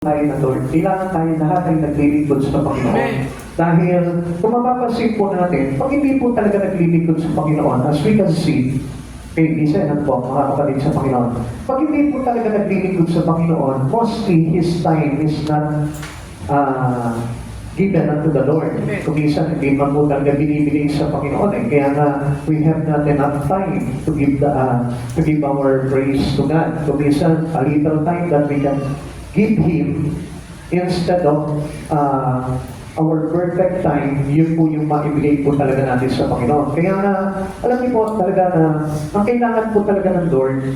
tayo na Lord, kailangan tayo lahat ay naglilingkod sa Panginoon. Dahil kung mapapansin po natin, pag hindi po talaga naglilingkod sa Panginoon, as we can see, kay isa na po, mga kapatid sa Panginoon, pag hindi po talaga naglilingkod sa Panginoon, mostly His time is not given unto the Lord. Kung minsan, hindi man po talaga binibigay sa Panginoon. Kaya nga, we have not enough time to give our praise to God. Kung minsan, a little time that we can give Him instead of our perfect time, yun po yung maibigay po talaga natin sa Panginoon. Kaya nga, alam niyo po talaga na ang kailangan po talaga ng Lord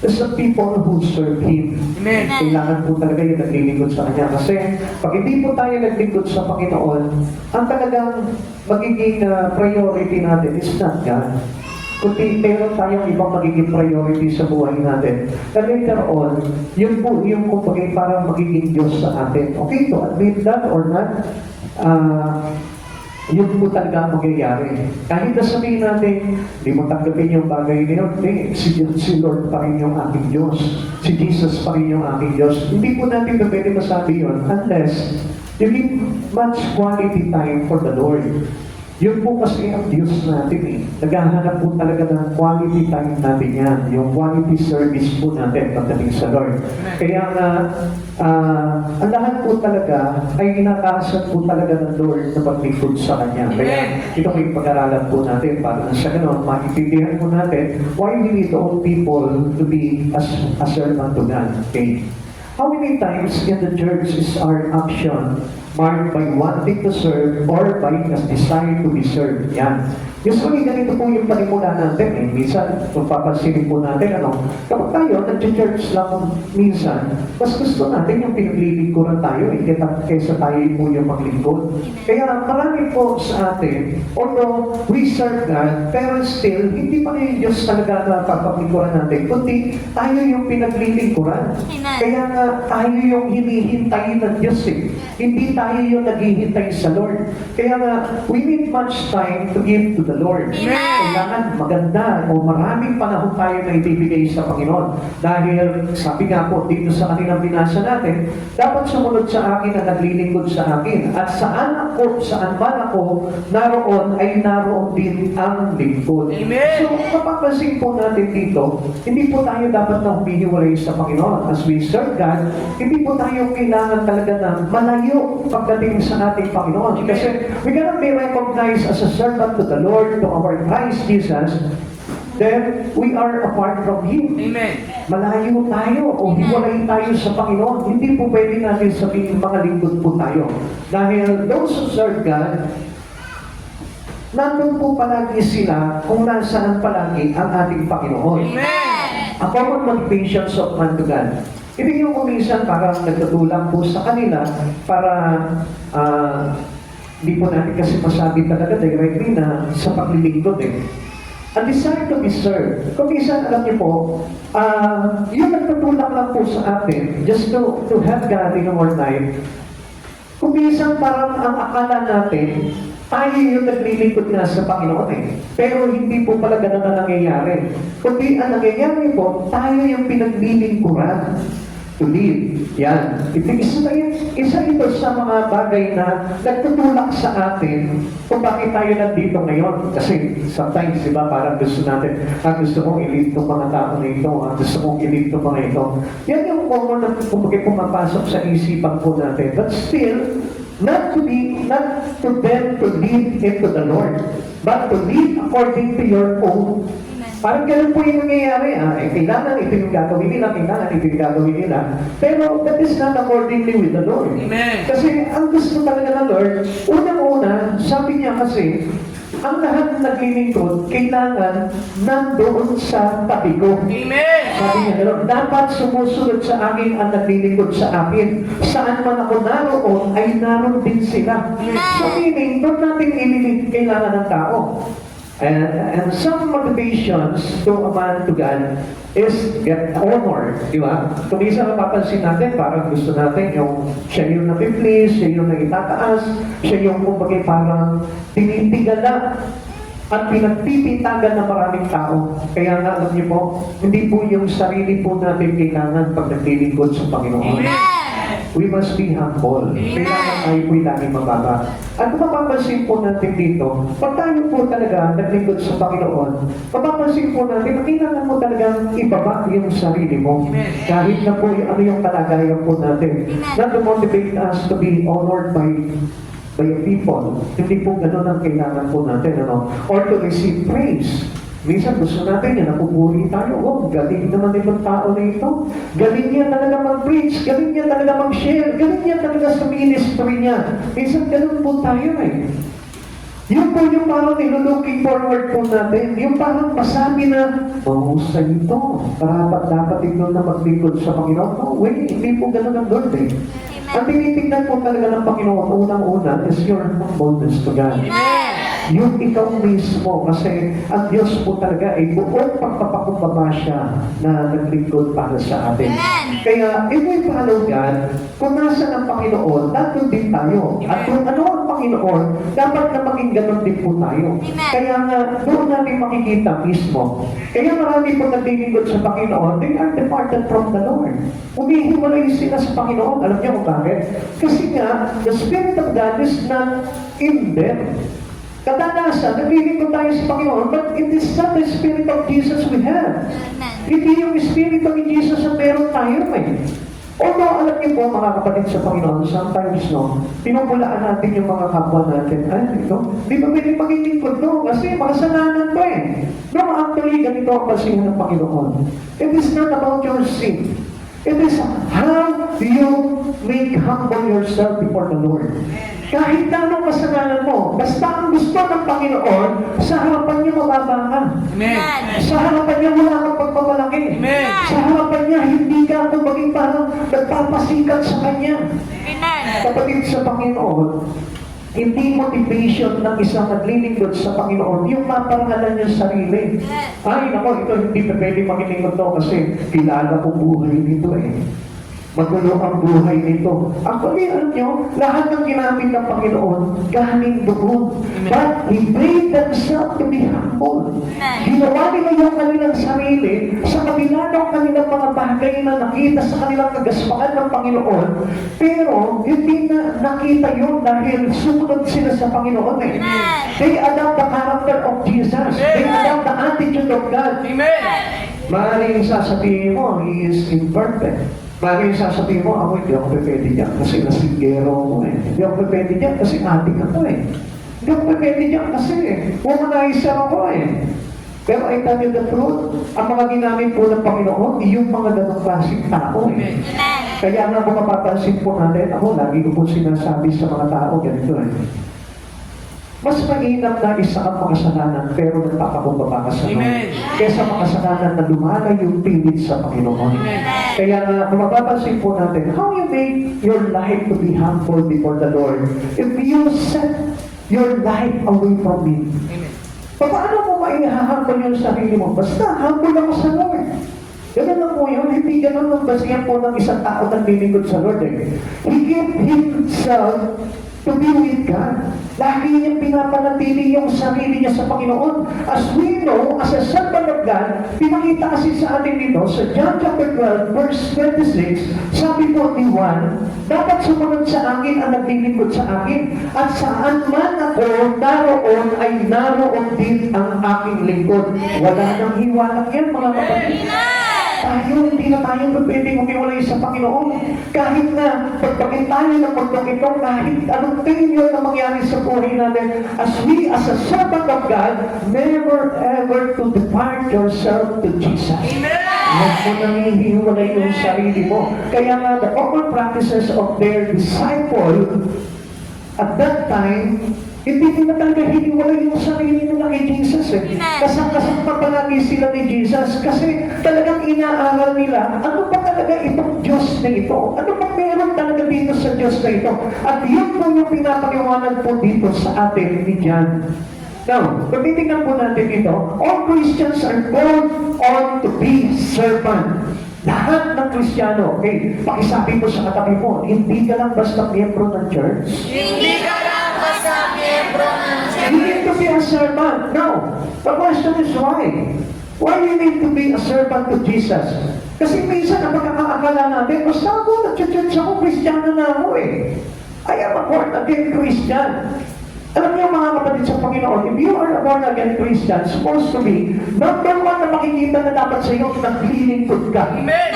is the people who serve Him. Amen. Kailangan po talaga yung naglilingkod sa Kanya. Kasi pag hindi po tayo naglingkod sa Panginoon, ang talagang magiging priority natin is not God. Kundi meron tayong ibang magiging priority sa buhay natin. And later on, yun po yung kumbaga parang magiging Diyos sa atin. Okay, to admit that or not, yun po talaga ang mangyayari. Kahit na sabihin natin, hindi mo tanggapin yung bagay na yun, si Lord pa rin yung aking Diyos. Si Jesus pa rin yung aking Diyos. Hindi po natin pwede masabi yun unless you give much quality time for the Lord. Yun po kasi ang Diyos natin eh. Naghahanap po talaga ng quality time natin yan. Yung quality service po natin pagdating sa Lord. Kaya nga, ang lahat po talaga ay inakasat po talaga ng Lord na paglingkod sa Kanya. Kaya ito may pag-aralan po natin para sa ganun, maintindihan po natin why we need all people to be as a servant to God. Okay? How many times in the church is our action marked by wanting to serve or by a desire to be served? Yan. Usually, ganito po yung panimula natin. Minsan, kung papansinin po natin, kapag tayo, nag-church lang minsan, mas gusto natin yung pinaglilingkuran tayo, kaysa tayo po yung maglingkod. Kaya marami po sa atin, although we serve God, pero still, hindi pa rin yung Diyos talaga na papaglingkuran natin, kundi tayo yung pinaglilingkuran. Kaya nga, tayo yung hinihintay ng Diyos eh. Hindi tayo yung naghihintay sa Lord. Kaya nga, we need much time to give to the Lord. Kailangan maganda o maraming panahon tayo na ibibigay sa Panginoon. Dahil sabi nga po dito sa kanilang binasa natin, dapat sumunod sa akin na naglilingkod sa akin. At saan man ako, naroon ay naroon din ang lingkod. So, mapapansin po natin dito, hindi po tayo dapat na humihiwalay sa Panginoon. As we serve God, hindi po tayo kailangan talaga na malayo pagdating sa ating Panginoon. Kasi we cannot be recognized as a servant to the Lord, to our Christ Jesus, then we are apart from Him. Amen. Malayo tayo o hiwalay tayo sa Panginoon. Hindi po pwede natin sabihin mga lingkod po tayo. Dahil those who serve God, nandun po palagi sila kung nasaan palagi ang ating Panginoon. Amen. A common motivations of man to God. Ibig yung kuminsan parang nagtutulak po sa kanila para hindi po natin kasi masabi talaga directly na sa paglilingkod eh. A desire to be served. Kung minsan, alam niyo po, yung nagtutulak lang po sa atin just to have God in our life, kung minsan parang ang akala natin, tayo yung naglilingkod na sa Panginoon eh. Pero hindi po pala ganun na nangyayari. Kundi ang nangyayari po, tayo yung pinaglilingkuran to live. Yan. Isa ito sa mga bagay na nagtutulak sa atin kung bakit tayo nandito ngayon. Kasi sometimes, di ba, parang gusto natin, gusto kong i-lead itong mga tao na ito, gusto kong i-lead itong mga ito. Yan yung common na pumapasok sa isipan po natin. But still, not to them to lead into the Lord, but to lead according to your own. Parang ganun po yung nangyayari. Kailangan ito yung gagawin nila, kailangan ito yung gagawin nila. Pero that is not accordingly with the Lord. Amen. Kasi ang gusto talaga ng Lord, unang-una, sabi niya kasi, ang lahat ng naglilingkod, kailangan nandoon sa tabi ko. Amen. Sabi niya gano'n, dapat sumusunod sa akin ang naglilingkod sa akin. Saan man ako naroon, ay naroon din sila. So meaning, doon natin ililig kailangan ng tao. And some motivations to a man to God is get honor, di ba? Kung isa mapapansin natin, parang gusto natin yung siya yung napiplease, siya yung nagitataas, siya yung kumbaga parang tinitigala at pinagpipintagan ng maraming tao. Kaya nga, alam niyo po, hindi po yung sarili po natin kailangan pag naglilingkod sa Panginoon. Amen. we must be humble. Kailangan tayo po'y laging mababa. At kung mapapansin po natin dito, pag tayo po talaga naglingkod sa Panginoon, mapapansin po natin na kailangan mo talagang ibaba yung sarili mo. Kahit na po ano yung kalagayan po natin. Not to motivate us to be honored by people. Hindi po ganun ang kailangan po natin, ano? Or to receive praise. Minsan gusto natin yan, napupuri tayo. Oh, galing naman itong tao na ito. Galing niya talaga mag-preach. Galing niya talaga mag-share. Galing niya talaga sa ministry niya. Minsan ganun po tayo eh. Yung po yung parang nilulooking forward po natin. Yung parang masabi na, mahusay ito. Dapat ito na maglingkod sa Panginoon. No, wait, hindi po ganun ang Lord eh. Ang tinitignan po talaga ng Panginoon, unang-una, is your humbleness to God. Yung ikaw mismo, kasi ang Diyos po talaga ay buong pagpapakumbaba siya na naglingkod para sa atin. Kaya, if we follow God, kung nasa ng Panginoon, nandun din tayo. At kung ano ang Panginoon, dapat na maging ganun din po tayo. Kaya nga, doon natin makikita mismo. Kaya marami po naglilingkod sa Panginoon, they are departed from the Lord. Umihiwalay sila sa Panginoon. Alam niyo kung bakit? Kasi nga, the Spirit of God is not in them. Kadalasan, naglilingkod tayo sa Panginoon, but it is not the Spirit of Jesus we have. Hindi yung Spirit of Jesus ang meron tayo eh. Although, alam niyo po, mga kapatid sa Panginoon, sometimes, no, pinupulaan natin yung mga kapwa natin. Ay, ito, di ba pwede maglilingkod, no? Kasi makasalanan to eh. No, actually, ganito ang pasihan ng Panginoon. It is not about your sin. It is how you make humble yourself before the Lord. Kahit na anong kasalanan mo, basta ang gusto ng Panginoon, sa harapan niya mababa ka. Amen. Sa harapan niya wala kang pagpapalaki. Amen. Sa harapan niya, hindi ka maging parang nagpapasikat sa Kanya. Kapatid sa Panginoon, hindi motivation ng isang naglilingkod sa Panginoon yung maparangalan niya sarili. Ay, nako, ito hindi pa pwede maglilingkod to kasi kilala ko buhay nito eh. Magulo ang buhay nito. Actually, alam nyo, lahat ng ginamit ng Panginoon, galing doon. But He made themselves to be humble. Ginawa nila yung kanilang sarili sa kabila ng kanilang mga bagay na nakita sa kanilang kagaspangan ng Panginoon. Pero, hindi na nakita yun dahil sumunod sila sa Panginoon eh. They adopt the character of Jesus. They adopt the attitude of God. Amen. Maaaring sasabihin mo, He is imperfect. Maaaring sasabihin mo, ako hindi ako pwede dyan kasi nasinggero ako eh. Hindi ako pwede dyan kasi ating ako eh. Hindi ako pwede dyan kasi womanizer ako eh. Pero I tell you the truth, ang mga ginamit po ng Panginoon, yung mga ganong klaseng tao eh. Kaya nga kung mapapansin po natin, ako lagi ko po sinasabi sa mga tao, ganito eh. Mas mainam na isa kang makasalanan pero nagpapakumbaba ka sa Lord. Kesa makasalanan na lumalayo pilit sa Panginoon. Kaya nga, kung mapapansin po natin, how you make your life to be humble before the Lord if you set your life away from Him? Paano mo maihahambal yung sarili mo? Basta, humble ako sa Lord. Ganun lang po yun. Hindi ganun ang basihan po ng isang tao na nilingkod sa Lord eh. He gave Himself to be with God. Lagi niyang pinapanatili yung sarili niya sa Panginoon. As we know, as a servant of God, pinakita kasi sa atin dito, sa John chapter 12, verse 26, sabi po ni Juan, dapat sumunod sa akin ang naglilingkod sa akin. At saan man ako naroon ay naroon din ang aking lingkod. Wala nang hiwalag yan, mga kapatid. Tayo, hindi na tayo pwedeng umiwalay sa Panginoon. Kahit na pagpagin tayo ng mundong ito, kahit anong failure na mangyari sa buhay natin, as a servant of God, never ever to depart yourself to Jesus. Huwag mo nang hihiwalay yung sarili mo. Kaya nga, the common practices of their disciple at that time, hindi nila talaga hiniwalay yung sarili nila kay Jesus eh. Kasang-kasang pa palagi sila ni Jesus kasi talagang inaaral nila, ano ba talaga itong Diyos na ito? Ano ba meron talaga dito sa Diyos na ito? At yun po yung pinapaliwanag po dito sa atin ni John. Now, kung titignan po natin ito, all Christians are called on to be servant. Lahat ng Kristiyano, okay, pakisabi mo sa katabi mo, hindi ka lang basta miyembro ng church. Hindi ka lang basta miyembro ng You need to be a servant. No. The question is why? Why you need to be a servant to Jesus? Kasi minsan ang pagkakaakala natin, basta ako, nag-church ako, Kristiyano na ako eh. I am a born-again Christian. Alam niyo mga kapatid sa Panginoon, if you are a born-again Christian, supposed to be, number one na makikita na dapat sa iyo, naglilingkod ka. Amen.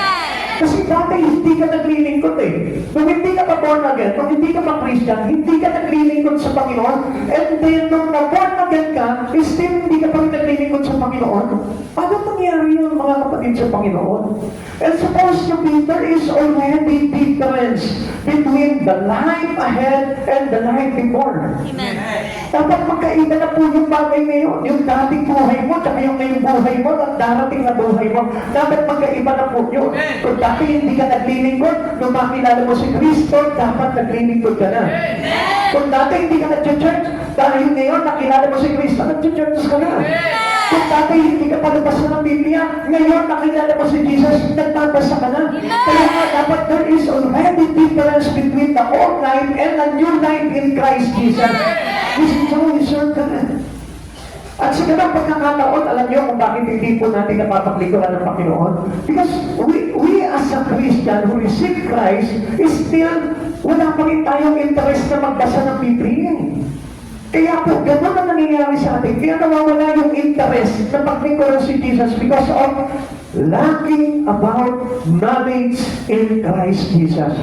Kasi dati hindi ka naglilingkod eh. Kung hindi ka pa born again, kung hindi ka pa Christian, hindi ka naglilingkod sa Panginoon. And then, nung na-born again ka, still hindi ka pa rin naglilingkod sa Panginoon. Paano nangyari yun mga kapatid sa Panginoon? And supposed to be, there is already difference between the life ahead and the life before. Amen. Dapat magkaiba na po yung bagay ngayon. Yung dating buhay mo, tsaka yung ngayong buhay mo, at darating na buhay mo. Dapat magkaiba na po yun. Kung dati hindi ka naglilingkod, nung makilala mo si Kristo, dapat naglilingkod ka na. Kung dati hindi ka nag-church, dahil ngayon nakilala mo si Kristo, nag-church ka na. Kung dati hindi ka palabasa ng Biblia, ngayon nakilala mo si Jesus, nagbabasa ka na. Kaya nga dapat there is already difference between the old life and the new life in Christ Jesus. This is how we serve God. At sa ganang pagkakataon, alam niyo kung bakit hindi po natin napapaglikuran ng Panginoon? Because we as a Christian who receive Christ is still, wala pa rin tayong interest na magbasa ng Biblia. Kaya po, gano'n ang nangyayari sa atin. Kaya nawawala yung interest na paglikuran si Jesus because of lacking about knowledge in Christ Jesus.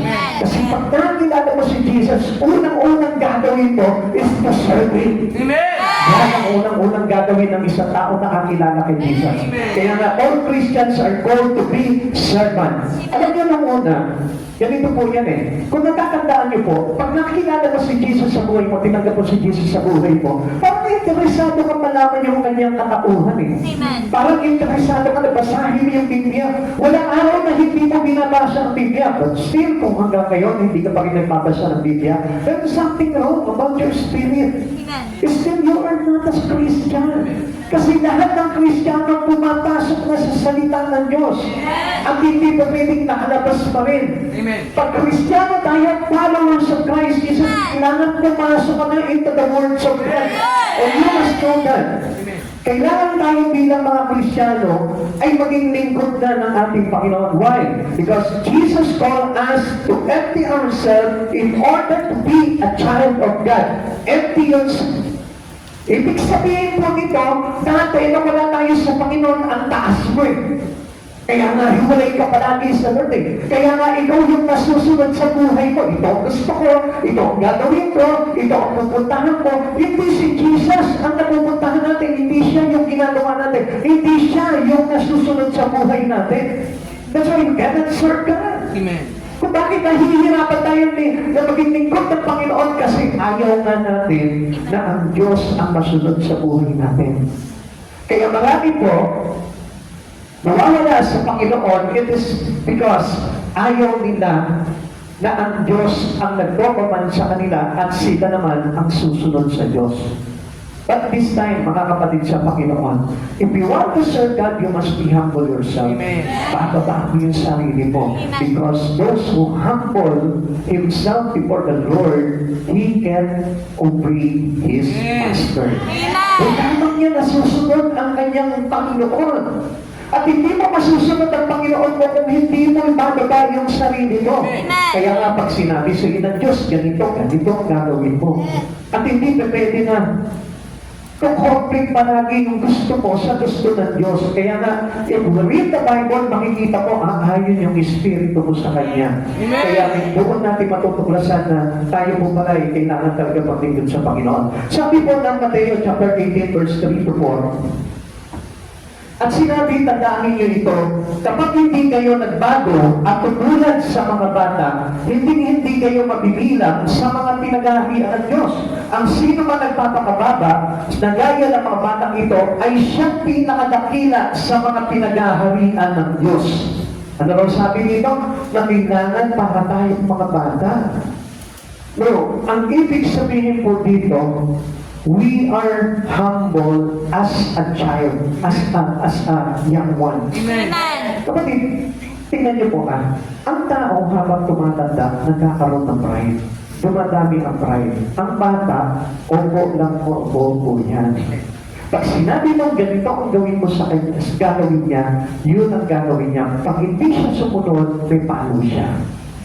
Kasi pag nakilala mo si Jesus, unang-unang gagawin mo is to serve Him. Amen. Yan ang unang-unang gagawin ng isang tao na kakilala kay Jesus. Kaya nga, all Christians are called to be servants. Alam niyo nung una, ganito po yan eh. Kung natatandaan niyo po, pag nakilala mo si Jesus sa buhay mo, tinanggap mo si Jesus sa buhay mo, parang interesado ka malaman yung kanyang katauhan eh. Amen. Parang interesado ka na basahin mo yung Biblia. Walang araw na hindi mo binabasa ang Biblia. But still, kung hanggang ngayon hindi ka pa rin nagbabasa ng Biblia, there's something wrong about your spirit. Amen. Still, you are not a Christian. Kasi lahat ng Kristiyano pumapasok na sa salita ng Diyos. At hindi pa pwedeng nakalabas pa rin. Amen. Pag Kristiyano tayo, followers of Christ Jesus, kailangan pumasok ka na into the words of God. And you must know that. Kailangan tayo bilang mga Kristiyano ay maging lingkod na ng ating Panginoon. Why? Because Jesus called us to empty ourselves in order to be a child of God. Empty yourself. Ibig sabihin po nito, dati na wala tayo sa Panginoon, ang taas mo eh. Kaya nga, hiwalay ka palagi sa Lord eh. Kaya nga, ikaw yung nasusunod sa buhay ko. Ito ang gusto ko, ito ang gagawin ko, ito ang pupuntahan ko. Hindi si Jesus ang napupuntahan natin, hindi siya yung ginagawa natin, hindi siya yung nasusunod sa buhay natin. That's why you cannot serve God. Amen. Kung bakit nahihirapan tayo na maging lingkod ng Panginoon kasi ayaw nga natin na ang Diyos ang masunod sa buhay natin. Kaya marami po, nawawala sa Panginoon, it is because ayaw nila na ang Diyos ang nagdokoman sa kanila at sila naman ang susunod sa Diyos. But this time, mga kapatid sa Panginoon, if you want to serve God, you must be humble yourself. Amen. Bababa mo yung sarili mo. Because those who humble himself before the Lord, he can obey his master. Kung lamang niya nasusunod ang kanyang Panginoon. At hindi mo masusunod ang Panginoon mo kung hindi mo ibababa yung sarili mo. Kaya nga pag sinabi sa iyo ng Diyos, ganito ang gagawin mo. At hindi pa pwede na conflict palagi yung gusto mo sa gusto ng Diyos. Kaya nga, if we read the Bible, makikita ko, ayon yung Espiritu mo sa Kanya. Amen. Kaya doon natin matutuklasan na tayo po pala ay kailangan talaga paglingkod sa Panginoon. Sabi po ng Mateo chapter 18, verse 3 to 4, at sinabi, tandaan niyo ito, kapag hindi kayo nagbago at tumulad sa mga bata, hindi kayo mabibilang sa mga pinag-ahian ng Diyos. Ang sino man nagpapakababa, na gaya ng mga batang ito, ay siyang pinakadakila sa mga pinag-aharian ng Diyos. Ano raw sabi nito? Na kailangan para tayong mga bata. No, ang ibig sabihin po dito, we are humble as a child, as a young one. Amen. Kapatid, tingnan niyo po ang tao habang tumatanda, nagkakaroon ng pride. Dumadami ang pride. Ang bata, opo lang po yan. Pag sinabi mo, ganito ang gawin mo sa kanya, gagawin niya, yun ang gagawin niya. Pag hindi siya sumunod, may palo siya.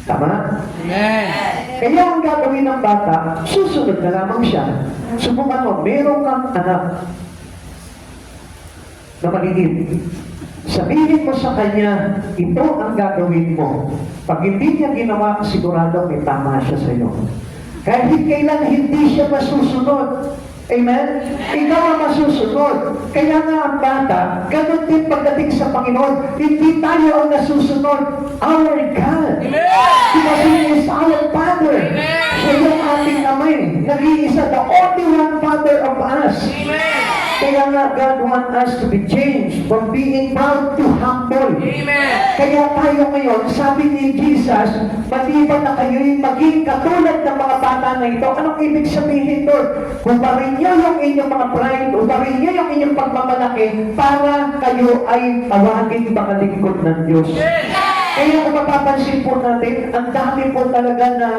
Tama? Amen. Kaya ang gagawin ng bata, susunod na lamang siya. Subukan mo, meron kang anak na maliit. Sabihin mo sa kanya, ito ang gagawin mo. Pag hindi niya ginawa, sigurado may tama siya sa iyo. Kahit kailan hindi siya masusunod. Amen? Ikaw ang masusunod. Kaya nga ang bata, ganun din pagdating sa Panginoon, hindi tayo ang nasusunod. Our God. Because He is our Father. Siya yung ating amay. Nag-iisa, the only one Father of us. Kaya nga God wants us to be changed from being proud to humble. Kaya tayo ngayon, sabi ni Jesus, maliban na kayo'y maging katulad ng mga bata na ito. Anong ibig sabihin doon? Hubarin niyo yung inyong mga pride, hubarin niyo yung inyong pagmamalaki para kayo ay tawagin mga lingkod ng Diyos. Kaya kung mapapansin po natin, ang dami po talaga na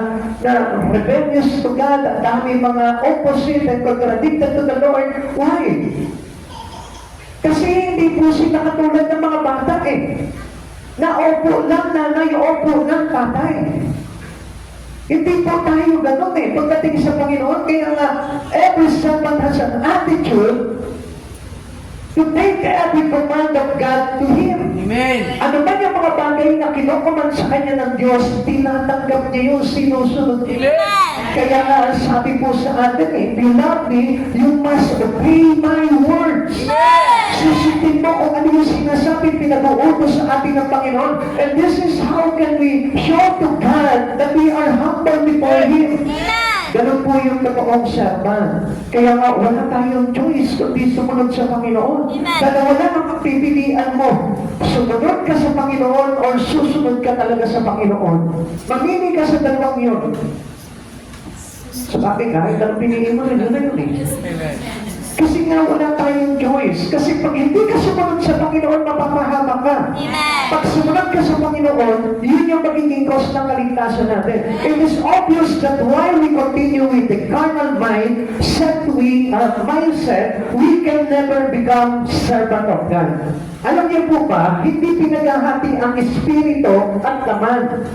rebellious to God, ang dami mga opposite and contradicted to the Lord. Why? Kasi hindi po sila katulad ng mga bata eh. Naupo lang nanay, opo lang tatay. Hindi po tayo ganun eh. Pagdating sa Panginoon, kaya nga, every servant has an attitude to take every command of God to Him. Amen. Ano ba yung mga bagay na kinukuman sa Kanya ng Diyos, tinatanggap niya yung sinusunod niya. Kaya nga, sabi po sa atin, if you love me, you must obey my words. Susundin mo kung ano yung sinasabi, pinag-uutos sa atin ng Panginoon. And this is how can we show to God that we are humble before Him. Ganun po yung totoong serban. Kaya nga, wala tayong choice kundi sumunod sa Panginoon. Dalawa lang ang pagpipilian mo. Sumunod ka sa Panginoon or susunod ka talaga sa Panginoon. Mamili ka sa dalawang yun. Sabi kahit ang piliin mo, yun na yun eh. Kasi nga wala tayong choice. Kasi pag hindi ka sumunod sa Panginoon, mapapahamak ka. Pag sumunod ka sa Panginoon, yun yung magiging cause ng kaligtasan natin. It is obvious that while we continue with the carnal mindset, we can never become servant of God. Alam niyo po ba, hindi pinaghahati ang espiritu at laman.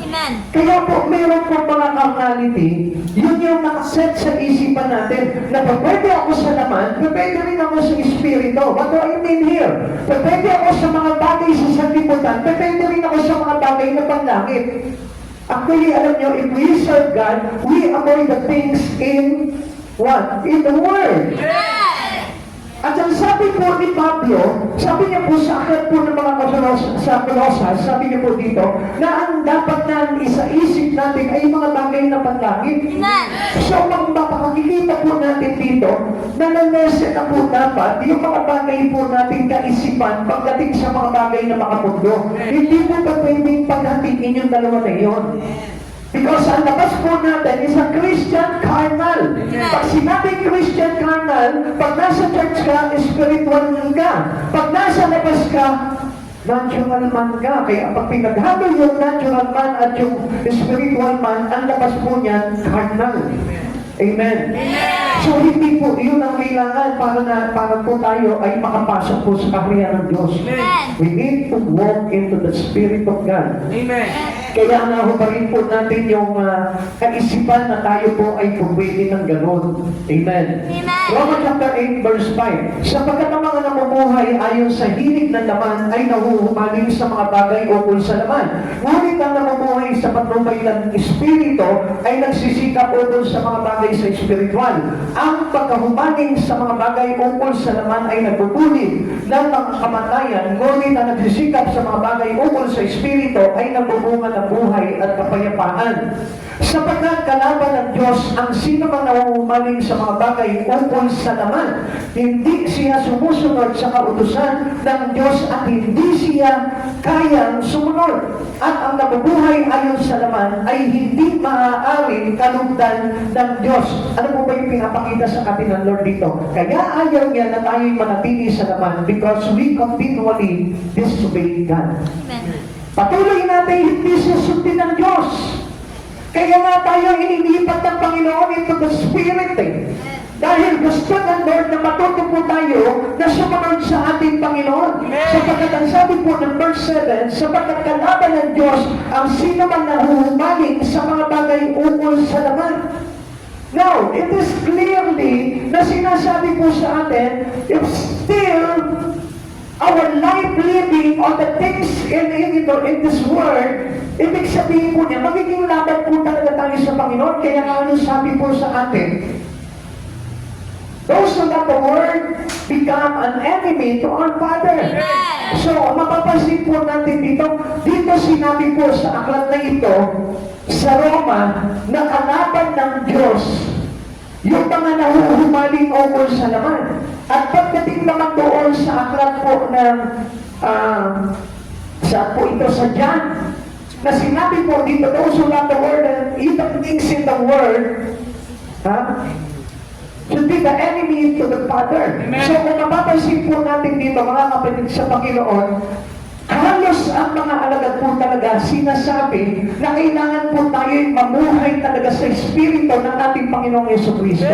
Kaya po, meron po mga carnality, yun yung nakaset sa isipan natin, na pwede ako sa laman, pwede rin ako sa espiritu. What do I mean here? Pwede ako sa mga bagay sa sanlibutan, pwede rin ako sa mga bagay na panlangit. Actually, alam niyo, if we serve God, we avoid the things in what? In the Word. At ang sabi po ni Pablo, sabi niya po sa akin po ng mga Kolosas, sabi niya po dito, na ang dapat na isa-isip natin ay mga bagay na panlangit. So, makikita po natin dito, na nalesen na po dapat yung mga bagay po natin kaisipan pagdating sa mga bagay na makapundo. Hindi po pa pwedeng paghatiin yung dalawa na yun. Because ang labas po natin is a Christian carnal. Pag sinabing Christian carnal, pag nasa church ka, spiritual ka. Pag nasa labas ka, natural man ka. Kaya pag pinaghalo yung natural man at yung spiritual man, ang labas po niyan, carnal. Amen. So hindi po, yun ang kailangan para po tayo ay makapasok po sa kaharian ng Diyos. We need to walk into the Spirit of God. Amen. Kaya nga hubarin po natin yung kaisipan na tayo po ay pumili ng gano'n. Amen. Romans chapter 8 verse 5. Sapagkat ang mga namumuhay ayon sa hilig ng laman ay nahuhumaling sa mga bagay ukol sa laman. Ngunit ang namumuhay sa patnubay ng Espiritu ay nagsisikap ukol sa mga bagay sa espiritual. Ang pagkahumaling sa mga bagay ukol sa laman ay nagbubulit ng mga kamatayan. Ngunit ang nagsisikap sa mga bagay ukol sa Espiritu ay nagbubunga ng buhay at kapayapaan. Sapagkat kalaban ng Diyos ang sino man nahuhumaling sa mga bagay ukol sa laman. Hindi siya sumusunod sa kautusan ng Diyos at hindi siya kayang sumunod. At ang nabubuhay ayon sa laman ay hindi maaaring kalugdan ng Diyos. Ano po ba yung pinapakita sa atin ng Lord dito? Kaya ayaw niya na tayo'y manatili sa laman because we continually disobey God. Patuloy natin hindi susundin ng Diyos. Kaya nga tayo inilipat ng Panginoon into the Spirit. Dahil gusto ng Lord na matuto po tayo na sumunod sa ating Panginoon. Sapagkat ang sabi po ng verse 7, sapagkat kalaban ng Diyos ang sino man nahuhumaling sa mga bagay ukol sa laman. Now, it is clearly na sinasabi po sa atin, if still our life living on the things in this world, ibig sabihin po niya, magiging laban po talaga tayo sa Panginoon. Kaya nga ano sabi po sa atin, those who love the world become an enemy to our Father. Amen. So, mapapansin po natin dito sinabi po sa aklat na ito, sa Roma, na kalaban ng Diyos, yung mga nahuhumaling ukol sa laman. At pagdating naman doon sa aklat po ng, sa po ito sa John, na sinabi po dito, those who love the world and eat the things in the world, should be the enemy to the Father. Amen. So kung mapapansin po natin dito, mga kapatid sa Panginoon, halos ang mga alagad po talaga sinasabi na kailangan po tayo'y mamuhay talaga sa Espiritu ng ating Panginoong Jesucristo.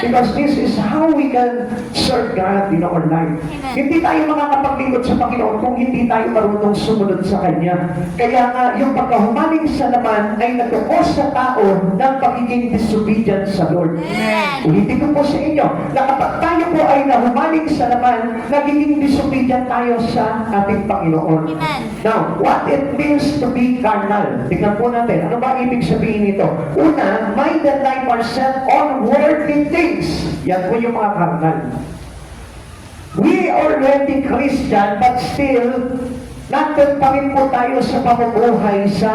Because this is how we can serve God in our life. Amen. Hindi tayo makakapaglingkod sa Panginoon kung hindi tayo marunong sumunod sa Kanya. Kaya nga, yung pagkahumaling sa laman ay nagkakos sa tao ng pagiging disobedient sa Lord. Amen. Ulitin ko po sa inyo, na kapag tayo po ay nahumaling sa laman, nagiging disobedient tayo sa ating Panginoon. Amen. Now, what it means to be carnal? Tingnan po natin, ano ba ibig sabihin nito? Una, minded like ourselves on worldly things. Yan po yung mga carnal. We already Christian, but still, nandun pa rin po tayo sa pamumuhay sa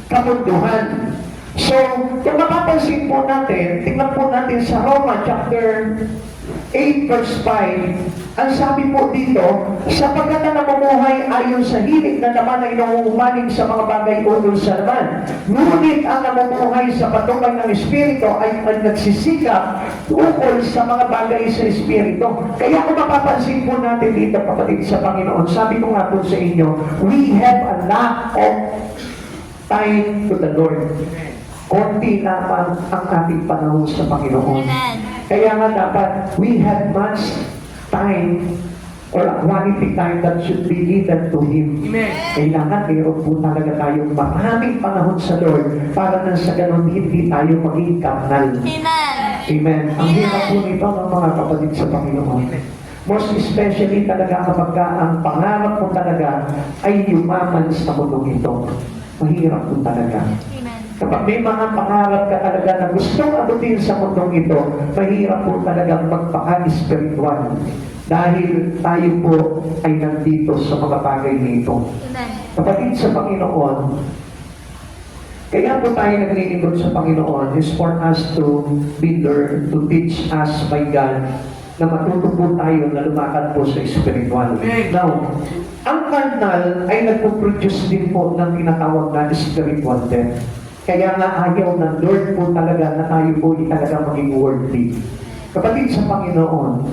kamunduhan. So, kung mapapansin po natin, tingnan po natin sa Roma chapter 8 verse 5, ang sabi po dito, sapagkat na namumuhay ayon sa hilig na naman ay nangungumaling sa mga bagay ukol sa laman. Ngunit ang namumuhay sa patungkol ng Espiritu ay nagsisikap ukol sa mga bagay sa Espiritu. Kaya kung mapapansin po natin dito, kapatid sa Panginoon, sabi ko nga po sa inyo, we have a lack of time to the Lord. Konti lamang ang ating panahon sa Panginoon. Amen. Kaya nga dapat we have much time or quality time that should be given to Him. Amen. Kailangan mayroon po talaga tayong maraming panahon sa Lord para nang sa ganun hindi tayo maging carnal. Amen. Amen. Ang hirap po nito ng mga kapatid sa Panginoon. Most especially talaga kapag ang pangarap mo talaga ay yumaman sa mundong ito. Mahirap po talaga. Amen. Kapag may mga pangarap ka talaga na gustong abutin sa mundong ito, mahirap po talagang magpaka-espiritual. Dahil tayo po ay nandito sa mga bagay nito. Amen. Kapatid sa Panginoon, kaya po tayo naglilingkod sa Panginoon is for us to be there, to teach us by God, na matuto po tayo na lumakad po sa espiritual. Amen. Now, ang carnal ay nagpo-produce din po ng tinatawag na spiritual death. Kaya nga ayaw ng Lord po talaga na tayo po talaga maging worldly. Kapatid sa Panginoon,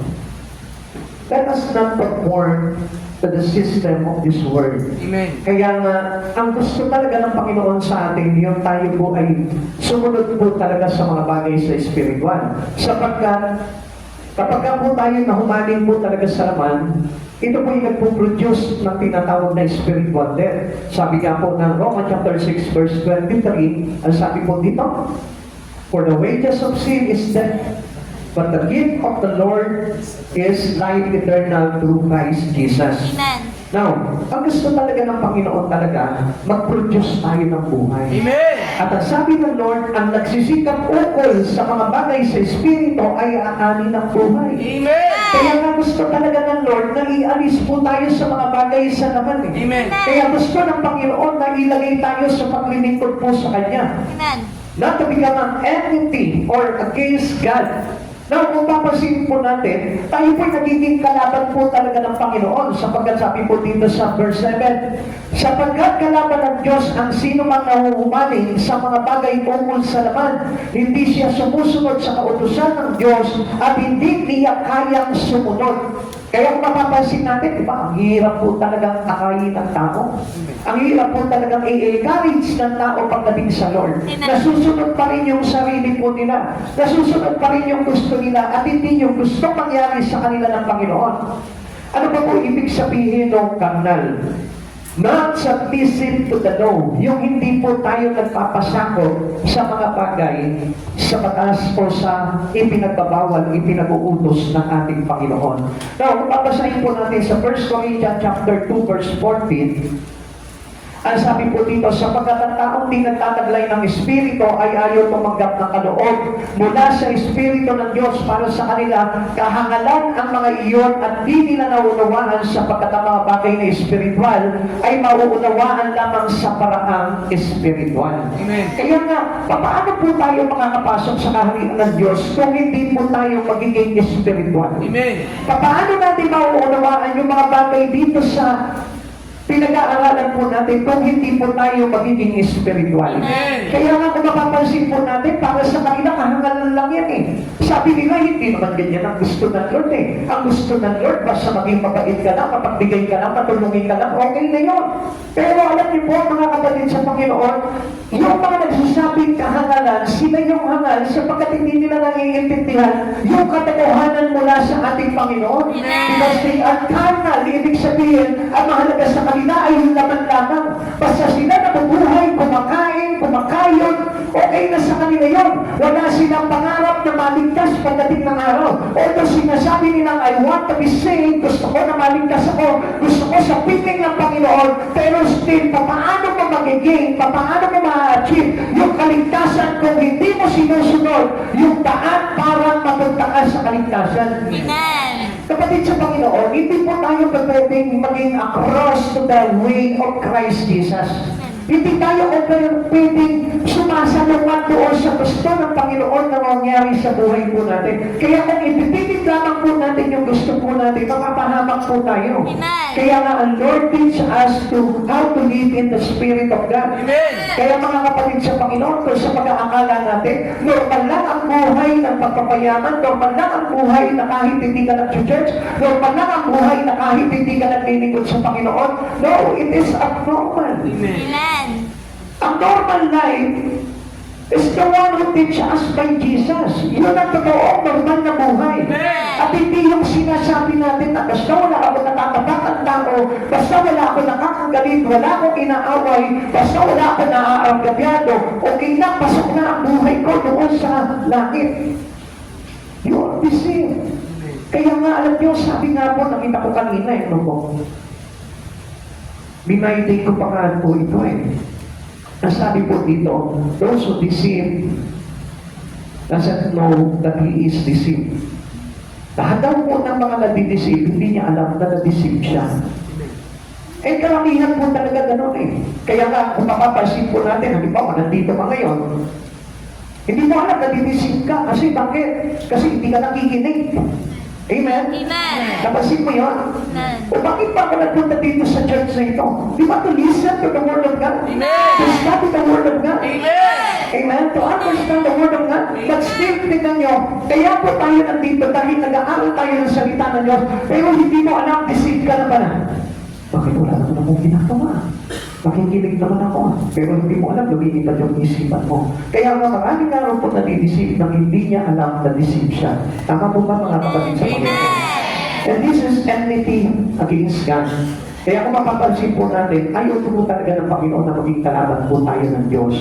let us not conform to the system of this world. Amen. Kaya nga, ang gusto talaga ng Panginoon sa atin, yung tayo po ay sumunod po talaga sa mga bagay sa spiritual. Sapagkat, kapag po tayo nahumaling po talaga sa laman, ito po yung nagpo-produce ng tinatawag na spiritual death. Sabi nga po ng Roma chapter 6 verse 23, ang sabi po dito, for the wages of sin is death, but the gift of the Lord is life eternal through Christ Jesus. Amen. Now, ang gusto talaga ng Panginoon talaga, mag-produce tayo ng buhay. Amen. At ang sabi ng Lord, ang nagsisikap ukol sa mga bagay sa Espiritu ay aanin ng buhay. Amen. Kaya nga gusto talaga ng Lord na ialis po tayo sa mga bagay sa laman. Amen. Kaya gusto ng Panginoon na ilagay tayo sa paglilingkod po sa Kanya. Amen. Not to become an enmity or against God. Now, kung papansin po natin, tayo po'y nagiging kalaban po talaga ng Panginoon sapagkat sabi po dito sa verse 7, sapagkat kalaban ng Diyos ang sino mang nahuhumaling sa mga bagay ukol sa laman, hindi siya sumusunod sa kautusan ng Diyos at hindi niya kayang sumunod. Kaya kung mapapansin natin, di ba, ang hirap po talagang akayin ng tao. Ang hirap po talagang i-encourage ng tao pagdating sa Lord. Amen. Nasusunod pa rin yung sarili po nila. Nasusunod pa rin yung gusto nila at hindi yung gusto mangyari sa kanila ng Panginoon. Ano ba po ibig sabihin ng karnal? Not submissive to the law. Yung hindi po tayo nagpapasakop sa mga bagay sa batas o sa ipinagbabawal, ipinag-uutos ng ating Panginoon. Now, kung papasahin po natin sa 1 Corinthians chapter 2 verse 14, ang sabi po dito, sapagkat ang taong di nagtataglay ng Espiritu ay ayaw tumanggap ng kaloob mula sa Espiritu ng Diyos para sa kanila, kahangalan ang mga iyon at di nila nauunawaan sapagkat ang mga bagay na espiritual ay mauunawaan lamang sa paraang espiritual. Amen. Kaya nga, paano po tayo makakapasok sa kaharian ng Diyos kung hindi po tayo magiging espiritual? Amen. Paano natin mauunawaan yung mga bagay dito sa pinag-aaralan po natin kung hindi po tayo magiging espiritual? Amen. Kaya nga kung mapapansin po natin, para sa kanila kahangalan lang yan eh. Sabi nila, hindi naman ganyan ang gusto ng Lord eh. Ang gusto ng Lord, basta maging mabait ka lang, mapagbigay ka lang, matulungin ka lang, okay na yun. Pero alam niyo po, mga kapatid sa Panginoon, yung mga nagsasabing kahangalan, sila yung hangal sapagkat hindi nila naiintindihan yung katotohanan mula sa ating Panginoon. Amen. Because they are carnal, ibig sabihin, ang mahalaga sa kanila ay yung laman lamang. Basta sila nabubuhay, kumakain, kumakayod, okay na sa kanila yun. Wala silang pangarap na maligtas pagdating ng araw. Although sinasabi nilang, I want to be saved, gusto ko na maligtas ako, gusto ko sa piling ng Panginoon, pero still, paano mo magiging, paano mo ma-achieve yung kaligtasan kung hindi mo sinusunod yung daan para mapunta ka sa kaligtasan? Amen. Kapatid sa Panginoon, hindi po tayo pwedeng maging across to the way of Christ Jesus. Hindi tayo pwedeng sumasalungan doon sa gusto ng Panginoon na mangyari sa buhay po natin. Kaya kung ipipigit lamang po natin yung gusto po natin, mapapahamak po tayo. Amen. Kaya nga ang Lord teach us to how to live in the Spirit of God. Amen. Kaya mga kapatid sa Panginoon, kung sa pag-aakala natin, normal lang ang buhay ng pagpapayaman, normal lang ang buhay na kahit hindi ka nag-church, normal lang ang buhay na kahit hindi ka naglilingkod sa Panginoon. No, it is abnormal. Amen. Amen. Ang normal life is the one who teach us by Jesus. Yun ang totoo, normal na buhay. Amen. At hindi yung sinasabi natin na basta wala ako nakatapak ang tao, basta wala ako nakakagalit, wala akong inaaway, basta wala ako naaagabyado, okay na, pasok na ang buhay ko doon sa langit. You are deceived. Kaya nga, alam niyo, sabi nga po, nakita ko kanina, no po, binayday ko pa nga po ito eh. Nasabi po dito, those who deceive doesn't know that he is deceived. Lahat daw po ng mga nadideceive, hindi niya alam na nadeceive siya. Eh, karamihan po talaga ganun eh. Kaya nga, kung mapapansin po natin, halimbawa, nandito ka ngayon, hindi mo alam na dideceive ka. Kasi bakit? Kasi hindi ka nakikinig. Amen? Amen. Napansin mo yun? Amen. O bakit pa ako nagpunta dito sa church na ito? Di ba to listen to the Word of God? Amen. To study the Word of God? Amen. Amen? To understand the Word of God? But still, tignan nyo, kaya po tayo nandito dahil nag-aaral tayo ng salita ng Diyos, pero hindi mo alam, deceive ka na ba na? Bakit wala naman akong ginagawa? Makikinig naman ako, pero hindi mo alam, lumilipad yung isipan mo. Kaya nga maraming araw po nadideceive nang hindi niya alam na deceive siya. Tama po ba mga kapatid sa Panginoon? And this is enmity against God. Kaya kung mapapansin po natin, ayaw po talaga ng Panginoon na maging kalaban po tayo ng Diyos.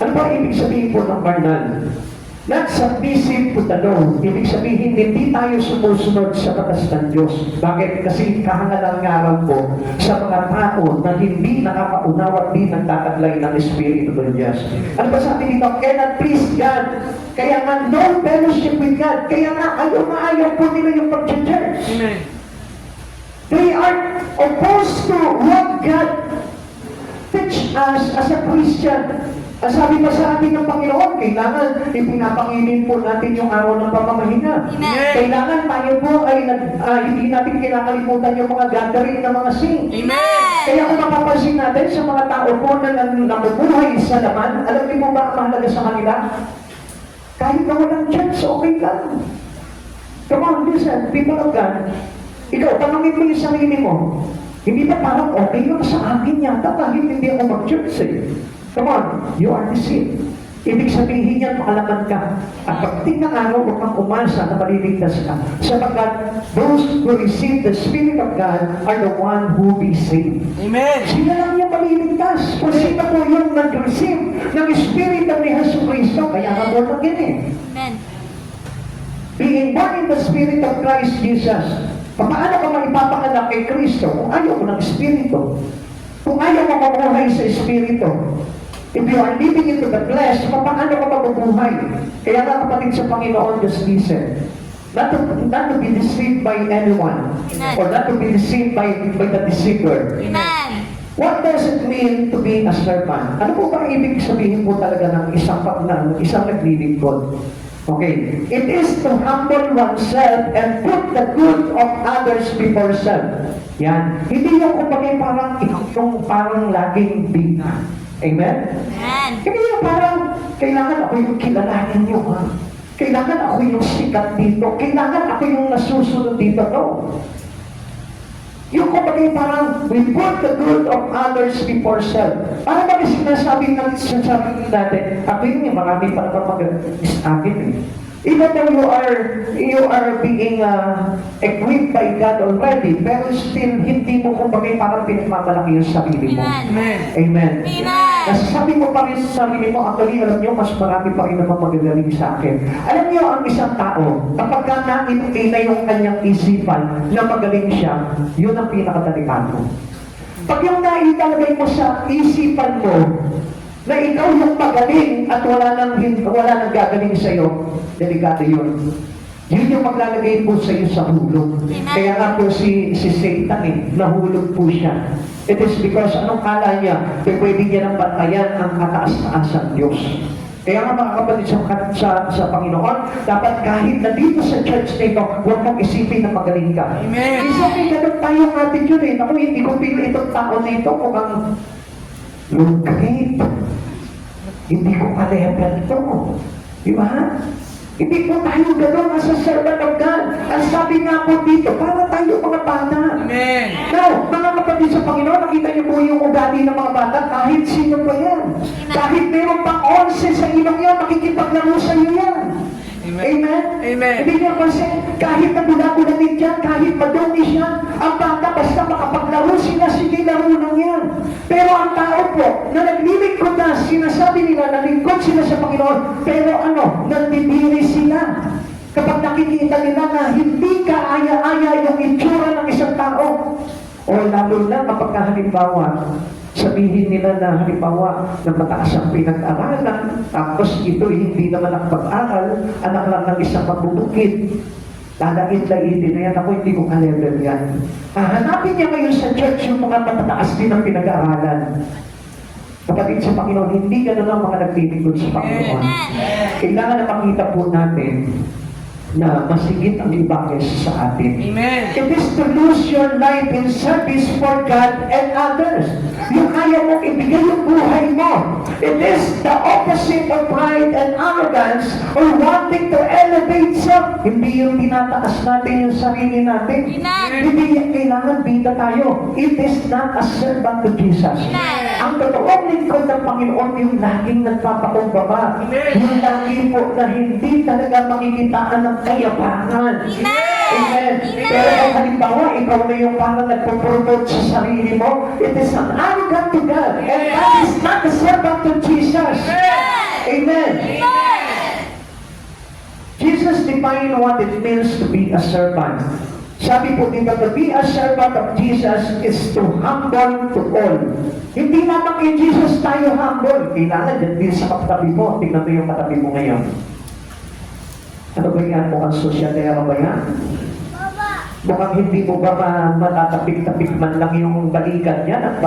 Ano ba ibig sabihin po ng carnal? Not submissive to the law. Ibig sabihin, hindi tayo sumusunod sa batas ng Diyos. Bakit? Kasi kahangalang araw po sa mga tao na hindi nakakaunawa at di nagtataglay ng Espiritu ng Diyos. Ano ba sabi dito? Cannot please God. Kaya nga, no fellowship with God. Kaya nga, ayaw po nila yung pag-church. Amen. They are opposed to what God teach us as a Christian. Ang sabi pa sa atin ng Panginoon, kailangan ipinapanginin po natin yung araw ng pamamahinga. Amen. Kailangan tayo po ay hindi natin kinakalimutan yung mga gathering ng mga sing. Amen. Kaya kung mapapansin natin sa mga tao po na namubuhay sa laman, alam niyo po ba ang mahalaga sa kanila? Kahit na walang church, okay lang. Come on, listen, people of God. Ikaw, tanongin mo yung sarili mo. Hindi ba parang okay lang sa akin yata kahit hindi ako mag-church eh? Come on, you are deceived. Ibig sabihin yan, makalaman ka. At pagdating ng araw, huwag kang umasa na maliligtas ka. Sapagkat those who receive the Spirit of God are the one who be saved. Amen. Sila lang yung maliligtas. Kung sino po yung nag-receive ng Spirit ng ni Jesu Cristo, kaya nga born again eh. Amen. Being born in the Spirit of Christ Jesus. Paano ka maipapanganak kay Kristo kung ayaw mo ng Espiritu? Kung ayaw mo mabuhay sa Espiritu? If you are living into the flesh, paano ka mabubuhay? Kaya nga kapatid sa Panginoon, just listen. Not to be deceived by anyone. Amen. Or not to be deceived by the deceiver. Amen. What does it mean to be a servant? Ano po ba ang ibig sabihin po talaga ng isang naglilingkod? Okay. It is to humble oneself and put the good of others before self. Yan. Hindi yung kumbaga parang ikaw yung parang laging bina. Amen? Amen. Hindi yung parang kailangan ako yung kilalanin nyo, ha? Kailangan ako yung sikat dito. Kailangan ako yung nasusunod dito. No. Yung kumbaga parang we put the good of others before self. Para ba sinasabi natin, ako yun, marami pa naman mag-akin eh. Even though you are being equipped by God already, pero still hindi mo kumbaga parang pinagmamalaki yung sarili mo. Amen. Amen. Amen. Nasasabi mo pa rin sa sarili mo, actually, alam nyo, mas marami pa rin naman magagaling sa akin. Alam nyo, ang isang tao, kapag ka nainukay na yung kanyang isipan na magaling siya, yun ang pinakatalikado. Pag yung naitalagay mo sa isipan mo, na ikaw yung magaling at wala nang gagaling sa'yo, delikado yun. Yun yung maglalagay po sa iyo sa hulog. Kaya nga po si Satan nahulog po siya. It is because anong kala niya, pwede niya nang bantayan ang kataas-taasang Diyos. Kaya nga mga kapatid sa Panginoon, dapat kahit na dito sa church na ito, huwag kang isipin na magaling ka. Amen. Isa may ganun tayong attitude eh. Ako, hindi ko pili itong tao na ito kung ang low grade. Hindi ko ka-level ito. Di ba? Hindi po tayo gano'n as a servant of God. Ang sabi nga po dito, para tayo mga bata. Amen. Now, mga kapatid sa Panginoon, nakita niyo po yung ugali ng mga bata, kahit sino pa yan. Kahit meron pang 11 sa ilong yan, makikipaglaro sa iyo yan. Amen. Amen? Amen. Hindi niyo kasi, kahit nabula-bulanin dyan, kahit madumi siya, ang bata basta makapaglaro sila, sige laro lang yan. Pero ang tao po, na naglilingkod na, sinasabi nila, nalingkod sila sa Panginoon, pero nandidiri sila. Kapag nakikita nila na hindi kaaya-aya yung itsura ng isang tao, o lalo na kapag halimbawa, sabihin nila na halimbawa na mataas ang pinag-aralan, tapos ito hindi naman nakapag-aral, anak lang ng isang mabubukid. Lalain-laitin na yan, ako hindi ko ka-level yan. Hanapin niya ngayon sa church yung mga matataas din ang pinag-aaralan. Kapatid sa Panginoon, hindi ganun ang mga naglilingkod sa Panginoon. Kailangan na makita po natin na masigit ang iba kaysa sa atin. Amen. It is to lose your life in service for God and others. Yung ayaw mong ibigay yung buhay mo. It is the opposite of pride and arrogance or wanting to elevate self. Hindi yung tinataas natin yung sarili natin. Amen. Hindi yung kailangan bida tayo. It is not a servant to Jesus. Amen. Ang totoong lingkod ng Panginoon yung laging nagpapakumbaba. Amen. Yung lagi po na hindi talaga makikitaan ng kayabangan. Amen. Pero kung halimbawa, ikaw na yung parang nagpo-promote sa sarili mo, it is an arrogant to God. And that is not a servant to Jesus. Amen. Jesus defined what it means to be a servant. Sabi po dito, to be a servant of Jesus is to humble to all. Hindi naman kay Jesus tayo humble. Kailangan din sa katabi mo. Tingnan mo yung katabi mo ngayon. Ano ba yan? Mukhang sosyalera ba yan? Mukhang hindi mo ba matatapik-tapik man lang yung balikan niya at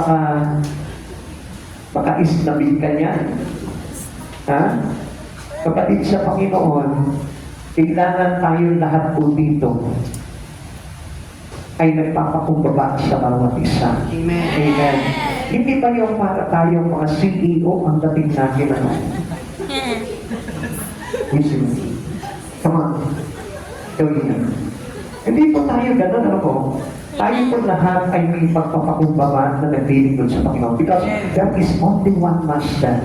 baka isnabig ka niya. Ha? Kapatid sa Panginoon, kailangan tayo lahat po dito ay nagpapakumbaba sa bawat isa. Amen. Amen. Hindi pa yung para tayong mga CEO ang dating natin ano. Listen. Come on. Gawin yan. Hindi po tayo ganun, ano po? Tayo po lahat ay may pagpapakumbaba na naglilingkod sa Panginoon because there is only one Master.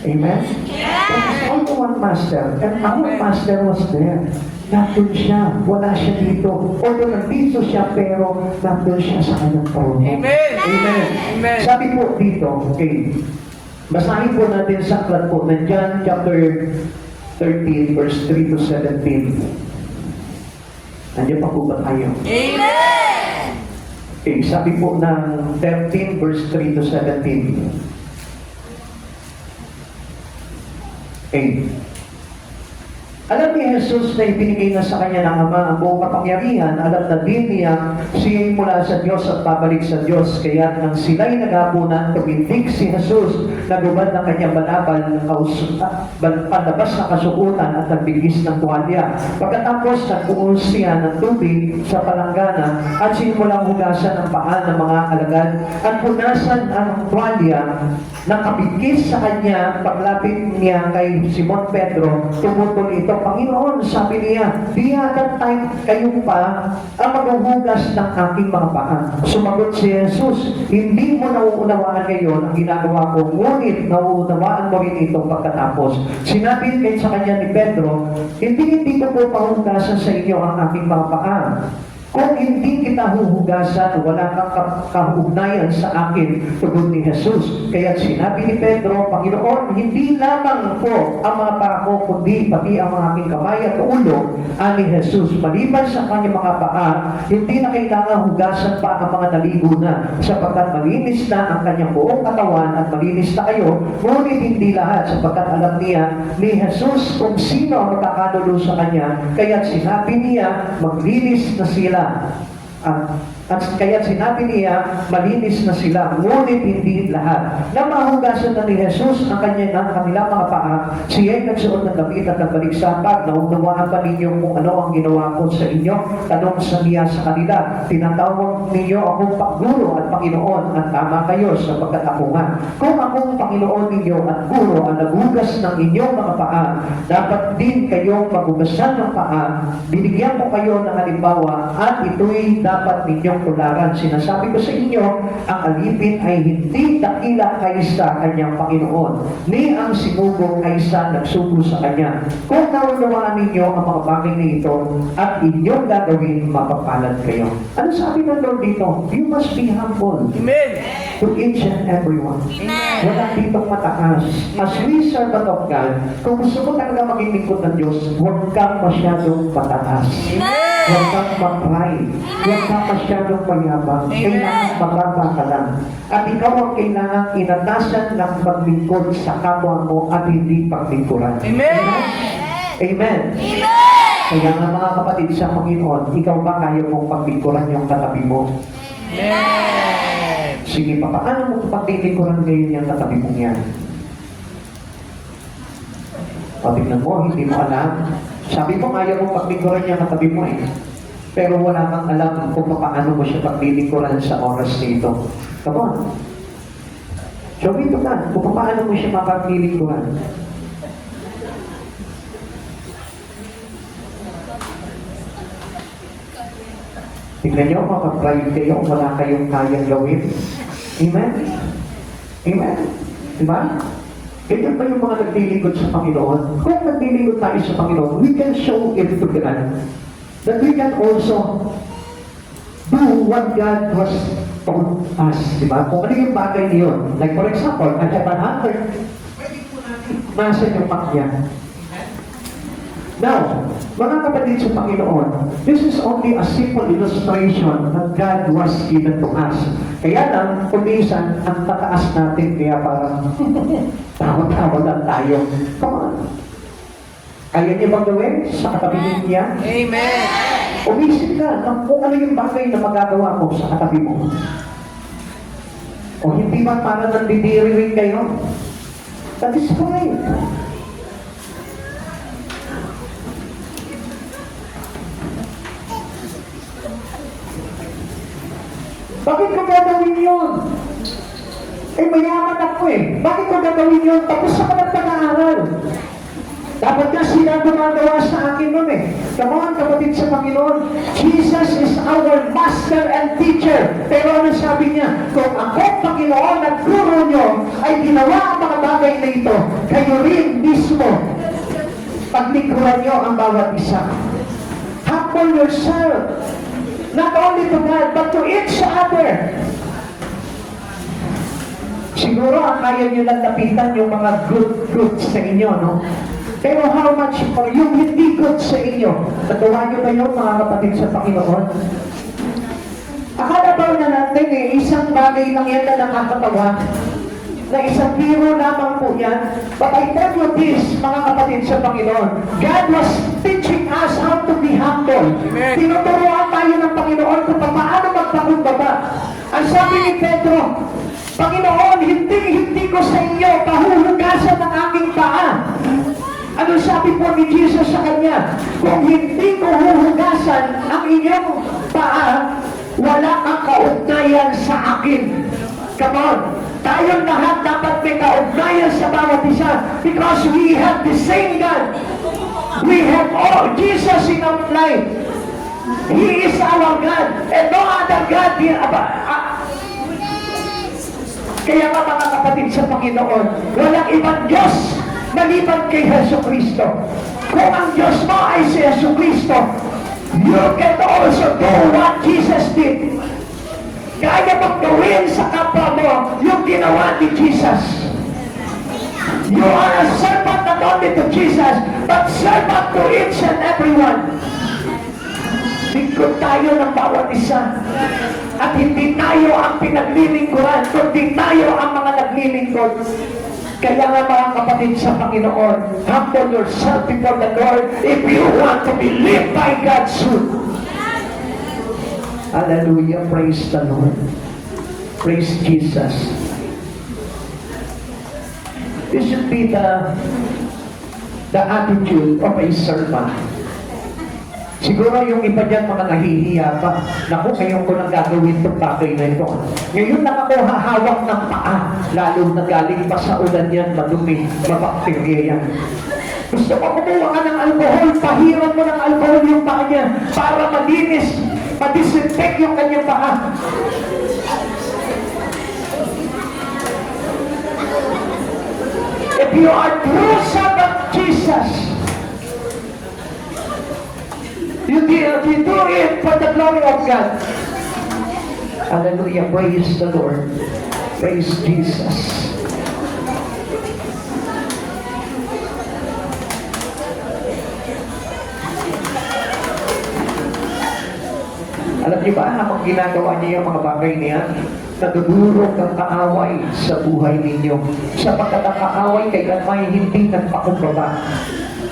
Amen? There is only one Master. And our Master was there. Nandun siya. Wala siya dito. Although nandito siya, pero nandun siya sa kanyang trono. Amen. Amen. Amen. Sabi po dito, okay, basahin po natin sa aklat po ng John chapter 13, verse 3 to 17. Nandiyan pa po ba tayo? Amen. Okay, sabi po ng 13 verse 3 to 17. Okay. Alam ni Jesus na ibinigay na sa kanya ng Ama ang buong kapangyarihan, alam na din niya siya'y mula sa Diyos at babalik sa Diyos. Kaya nang sila'y nagapunan, tumindig si Jesus, nagubad ng kanyang panlabas na kasukutan at nagbigis ng tuwalya. Pagkatapos, nagbuhos siya ng tubig sa palanggana at sinimulang hugasan ng paa ng mga alagad at punasan ang tuwalya na kabigis sa kanya. Paglapit niya kay Simon Pedro, tumutol ito, Panginoon, sabi niya, di yata kayo pa ang maghuhugas ng aking mga paa. Sumagot si Jesus, hindi mo nauunawaan ngayon ang ginagawa ko, ngunit nauunawaan mo rin ito pagkatapos. Sinabi kay sa kanya ni Pedro, hindi ko po pahugasan sa inyo ang aking mga paa. Kung hindi kita huhugasan, wala kang kahugnayan sa akin, tugon ni Jesus. Kaya sinabi ni Pedro, Panginoon, hindi lamang po ang mga paa ko, kundi pati ang mga aking kamay at ulo, ani Jesus. Maliban sa kanyang mga paa, hindi na kailangan hugasan pa ang mga naligo na, sapagkat malinis na ang kanyang buong katawan at malinis na kayo, ngunit hindi lahat, sapagkat alam niya ni Jesus kung sino ang magkakanulo sa kanya. Kaya sinabi niya, maglinis na sila. At kaya sinabi niya, malinis na sila, ngunit hindi lahat. Na mahugasan na ni Jesus ang kanilang mga paa, siya'y nagsuot ng damit at nagbalik sa pag, naunawaan pa ninyo kung ano ang ginawa ko sa inyo. Tanong sa niya sa kanila, tinatawag ninyo akong Paggulo at Panginoon, at tama kayo sapagkat ako nga. Kung akong Panginoon ninyo at Guro ang naghugas ng inyong mga paa, dapat din kayong maghugasan ng paa. Binigyan ko kayo ng halimbawa at ito'y dapat ninyong tularan. Sinasabi ko sa inyo, ang alipin ay hindi dakila kaysa kanyang Panginoon, ni ang sinugo kaysa nagsugo sa kanya. Kung naunawaan ninyo ang mga bagay na ito at inyong gagawin, mapapalad kayo. Ano sabi ng Lord dito? You must be humble Amen. to each and everyone. Amen. Wala ditong mataas. As we servant of God, kung gusto mo talaga maging lingkod ng Diyos, huwag kang masyadong mataas. Huwag kang mag-pride. Huwag kang masyadong mayabang. Kailangan mababa ka lang. At ikaw ang kailangan inatasan ng paglingkod sa kapwa mo at hindi paglingkuran. Amen. Amen. Kaya nga mga kapatid sa Panginoon, ikaw ba kaya mong paglingkuran yung katabi mo? Amen. Sige pa, paano mo paglingkuran ngayon yung katabi mo yan? O, tignan mo, hindi mo alam. Sabi mo, ayaw mo paglingkuran yung katabi mo eh. Pero wala kang alam kung paano mo siya paglilingkuran sa oras nito. Come on. Show me to God kung paano mo siya mapaglilingkuran. Tignan niyo, makapride kayo kung wala kayong kayang gawin. Amen? Amen? Diba? Ganyan ba yung mga naglilingkod sa Panginoon? Kung naglilingkod tayo sa Panginoon, we can show it to God. That we can also do what God has told us. Diba? Kung ano yung bagay niyon. Like for example, at the hunter, pwede po natin nasa yung pakya. Now, mga kapatid sa Panginoon, this is only a simple illustration that God was given to us. Kaya lang, kumisan, ang tataas natin, kaya parang tawa-tawa lang tayo. Come on. Kaya niya bang gawin sa katabi niya? Amen. Umisip ka kung ano yung bagay na magagawa mo sa katabi mo. O hindi ba para nandidiri rin kayo? That is fine. Bakit ko gagawin yun? Eh, mayaman ako eh. Bakit ko gagawin yun? Tapos ako ng pag-aaral. Dapat nga sila gumagawa sa akin nun eh. Come on, kapatid sa Panginoon. Jesus is our master and teacher. Pero ano sabi niya? Kung ako, Panginoon, at guro nyo ay ginawa ang mga bagay na ito, kayo rin mismo paglingkuran nyo ang bawat isa. Humble yourself. Not only to God, but to each other. Siguro ang kaya nyo lang lapitan yung mga good sa inyo, no? Pero how much for yung hindi good sa inyo? Natuwa nyo ba yun, mga kapatid sa Panginoon? Akala ba na natin isang bagay lang yan na nakakatawa? Na isang biro lamang po yan? But I tell you this, mga kapatid sa Panginoon, God was teaching us how to be humble. Tinuturuan tayo ng Panginoon kung paano magpakumbaba. Ang sabi ni Pedro, Panginoon, hindi ko sa inyo pahuhugasan ng aking paa. Ano sabi po ni Jesus sa kanya? Kung hindi ko huhugasan ang inyong paa, wala kang kaugnayan sa akin. Come on. Tayong lahat dapat may kaugnayan sa bawat isa because we have the same God. We have all Jesus in our life. He is our God and no other God. Kaya nga mga kapatid sa Panginoon, walang ibang Diyos maliban kay Jesucristo. Kung ang Diyos mo ay si Jesucristo, you can also do what Jesus did. Kaya mong gawin sa kapwa mo yung ginawa ni Jesus. You are a servant not only to Jesus, but servant to each and everyone. Lingkod tayo ng bawat isa. At hindi tayo ang pinaglilingkuran, kundi tayo ang mga naglilingkod. Kaya nga mga kapatid sa Panginoon, humble yourself before the Lord if you want to be led by God's truth. Hallelujah, praise the Lord. Praise Jesus. This should be the attitude of a servant. Siguro yung iba dyan mga nahihiya pa. Naku, ngayon ko nang gagawin itong bagay na ito. Ngayon lang ako hahawak ng paa. Lalo na galing pa sa ulan yan, madumi, mabakterya yan. Gusto ko kumuha ka ng alcohol, pahiran mo ng alcohol yung paa niya para malinis, madisinfect yung kanyang paa. If you are true son of Jesus, you do it for the glory of God. Hallelujah. Praise the Lord. Praise Jesus. Alam niyo ba, habang ginagawa niyo yung mga bagay niya, nadudurog ang kaaway sa buhay ninyo. Sapagkat ang kaaway kailanman hindi nagpakumbaba,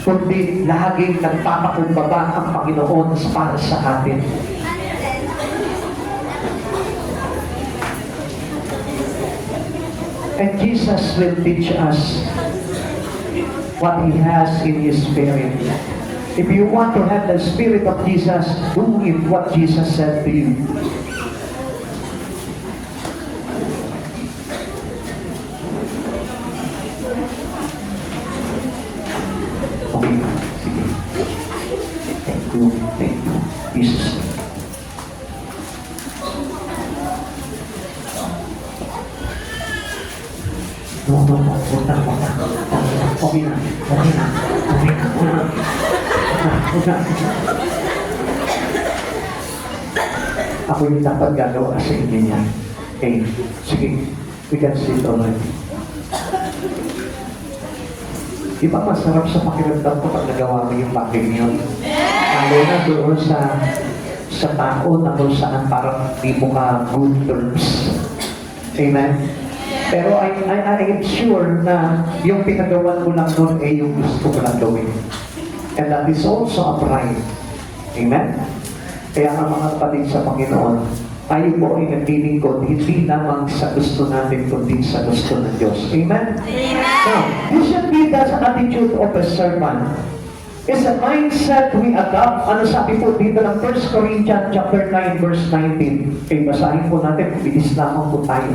kundi laging nagpapakumbaba ang Panginoon para sa atin. And Jesus will teach us what He has in His Spirit. If you want to have the Spirit of Jesus, do it what Jesus said to you. Okay, sige. Thank you, Jesus. No, huwag na. Okay na. Ako yung dapat gagawa sa inyo niya. Okay, sige. We can sit already. Di ba masarap sa pakiramdam ko pag nagawa mo yung bagay niyo? Lalo na doon sa tao na kung saan parang di mo ka good terms. Amen? Pero I am sure na yung pinagawan mo lang nun ay yung gusto ko lang gawin. And that is also a pride. Amen? Kaya ang mga kapatid sa Panginoon, tayo po ay naglilingkod hindi lamang sa gusto natin, kundi sa gusto ng Diyos. Amen? Now, this should be the attitude of a servant. It's a mindset we adopt. Ano sabi po dito ng 1 Corinthians chapter 9, verse 19. Okay, basahin po natin. Bilis lamang po tayo.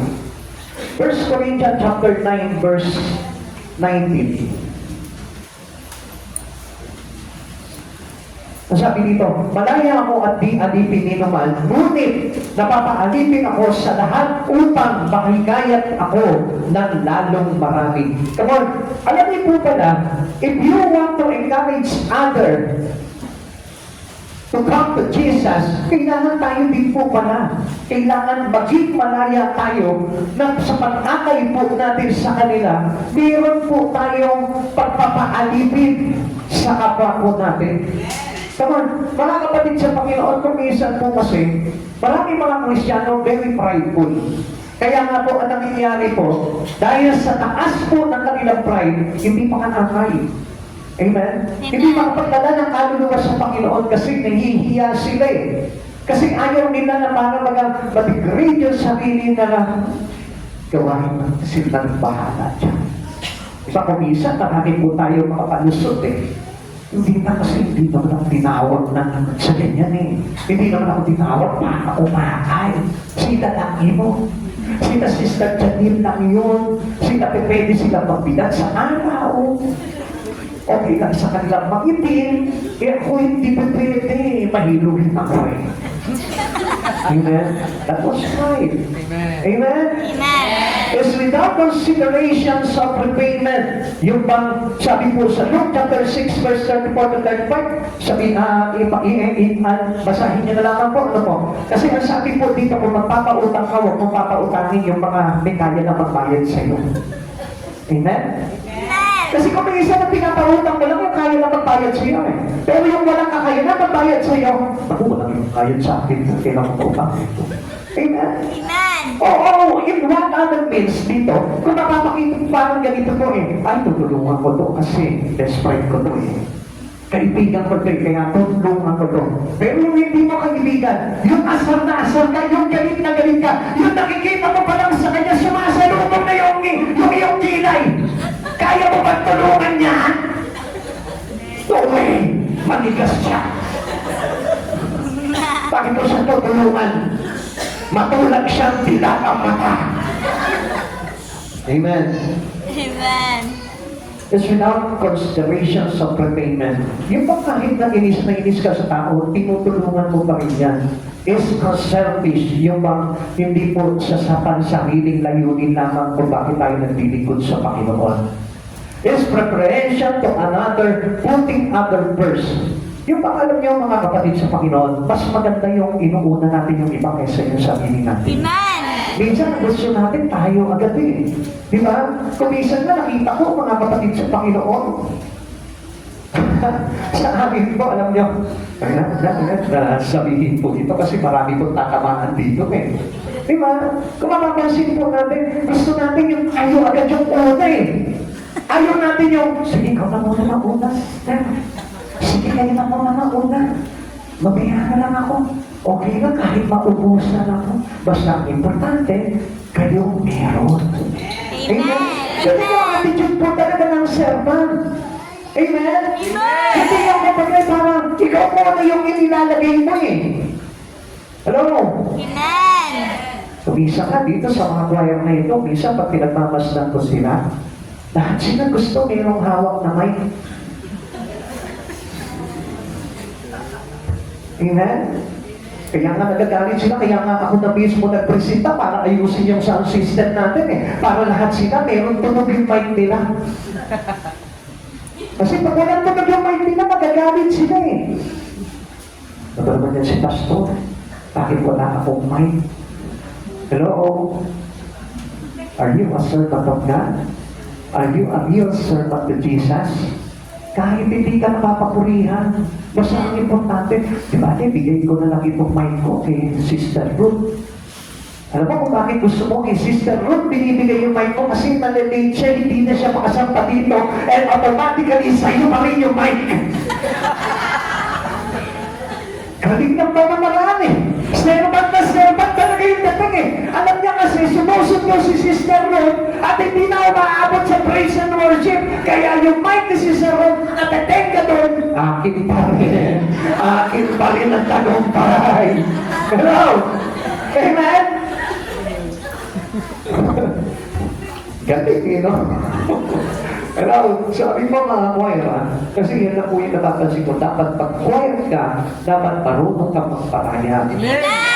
1 Corinthians chapter 9, verse 19. Ang sabi dito, malaya ako at di alipin ni naman, ngunit napapaalipin ako sa lahat upang makikayat ako ng lalong marami. Come on, alam niyo po pala, if you want to encourage other to come to Jesus, kailangan tayo din po pala. Kailangan maging malaya tayo na sa pag-akay po natin sa kanila, meron po tayong pagpapaalipin sa kapwa po natin. Come on, mga kapatid sa Panginoon, kung minsan po kasi, maraming mga Kristiyano very prideful. Kaya nga po, ang nangyayari po, dahil sa taas po ng kanilang pride, hindi pa kanakay. Amen? Hindi makapagdala ng kaluluwa sa Panginoon kasi nahihiya sila eh. Kasi ayaw nila na para mag-degrade yung sarili na gawain ng silang bahala dyan. Sa kumisa, marami po tayo makapalusot eh. Hindi naman ako tinawag na sa ganyan eh. Hindi naman ako tinawag para kumakain. Sila lang mo. Sila Sister Janine lang yun. Sila pwede sila magbilat sa araw. Okay lang sa kanilang mag-itin. Eh ako hindi pwede. Mahiluhin ako eh. Amen? That was right. Amen? Amen. Is without considerations of repayment. Yung bang sabi po sa Luke chapter 6 verse 34 to 35, sabi, basahin niyo na lang po, ano po? Kasi ang sabi po dito, kung magpapautang ka, huwag mong papautangin yung mga may kaya na magbayad sa iyo. Amen? Kasi kung may isa na pinapautang mo lang, yung kaya na magbayad sa iyo eh. Pero yung walang kakaya na magbayad sa iyo, ako walang yung kaya sa akin, kailangan ko ba? Amen? Amen. Oo, in what other means dito, kung makapakita parang ganito po eh, ay tutulungan ko to kasi best friend ko to eh. Kaibigan ko to eh, kaya tutulungan ko to. Pero yung hindi mo kaibigan, yung asar na asar ka, yung galit na galit ka, yung nakikita mo pa lang sa kanya, sumasalubong na yung iyong kilay. Kaya mo ba tulungan niya? No way, manigas siya. Bakit mo siya tutulungan? Matulad siyang dilat ang mata. Amen. Amen. It's without considerations of repayment. Yung bang kahit na inis ka sa tao, tinutulungan mo pa rin yan. It's not selfish. Yung bang hindi po sasapan sariling layunin lamang kung bakit tayo naglilingkod sa Panginoon. It's preparation to another, putting other first. Yung bang alam niyo mga kapatid sa Panginoon, mas maganda yung inuuna natin yung iba kaysa yung sarili natin. Amen. Minsan, gusto natin tayo agad eh. Di ba? Kung minsan na nakita ko mga kapatid sa Panginoon, sa amin po, alam niyo, sabihin po ito kasi marami pong tatamaan dito eh. Di ba? Kung mapapansin po natin, gusto natin yung tayo agad yung una eh. Ayaw natin yung, sige, ikaw na muna na una. Sige, kayo na muna na una. Mamaya na lang ako. Okay lang kahit maubusan ako. Basta ang importante, kayo meron. Amen. Kasi yung attitude po talaga ng servant. Amen? Amen. Hindi yung kapagay parang ikaw po na yung inilalagay mo eh. Hello? Amen. Tumisa ka dito sa mga choir na ito. Misa pag pinagmamasdan ko sila, lahat sila gusto mayroong hawak na mic. Amen? Kaya nga nagagalit sila, kaya nga ako na mismo nagpresenta para ayusin yung sound system natin eh. Para lahat sila, meron tunog yung mic nila. Kasi pag walang tunog yung mic nila, magagalit sila eh. Ano naman yan si Pastor? Bakit wala akong mic? Hello? Are you a servant of God? Are you a real servant to Jesus? Kahit hindi ka napapapurihan, basta ang importante, di ba, bigay ko na lang itong mic ko kay Sister Ruth. Alam mo kung bakit gusto mo kay Sister Ruth binibigay yung mic ko kasi malilate siya, hindi na siya makasampa dito, and automatically sa'yo pa rin yung mic. Galing ng pamamaraan eh. Servant talaga yung dating eh. Alam niya kasi, sumusunod si Sister Ruth at hindi na umaabot sa praise and worship. Kaya yung mic ni Sister Ruth, nateteng ka doon, akin pa rin. Akin pa rin ang tagumpay. Hello? Amen? Galing eh, no? Hello, sabi mo mga choir, kasi yan na po yung napapansin ko, dapat pag choir ka, dapat marunong ka magparaya.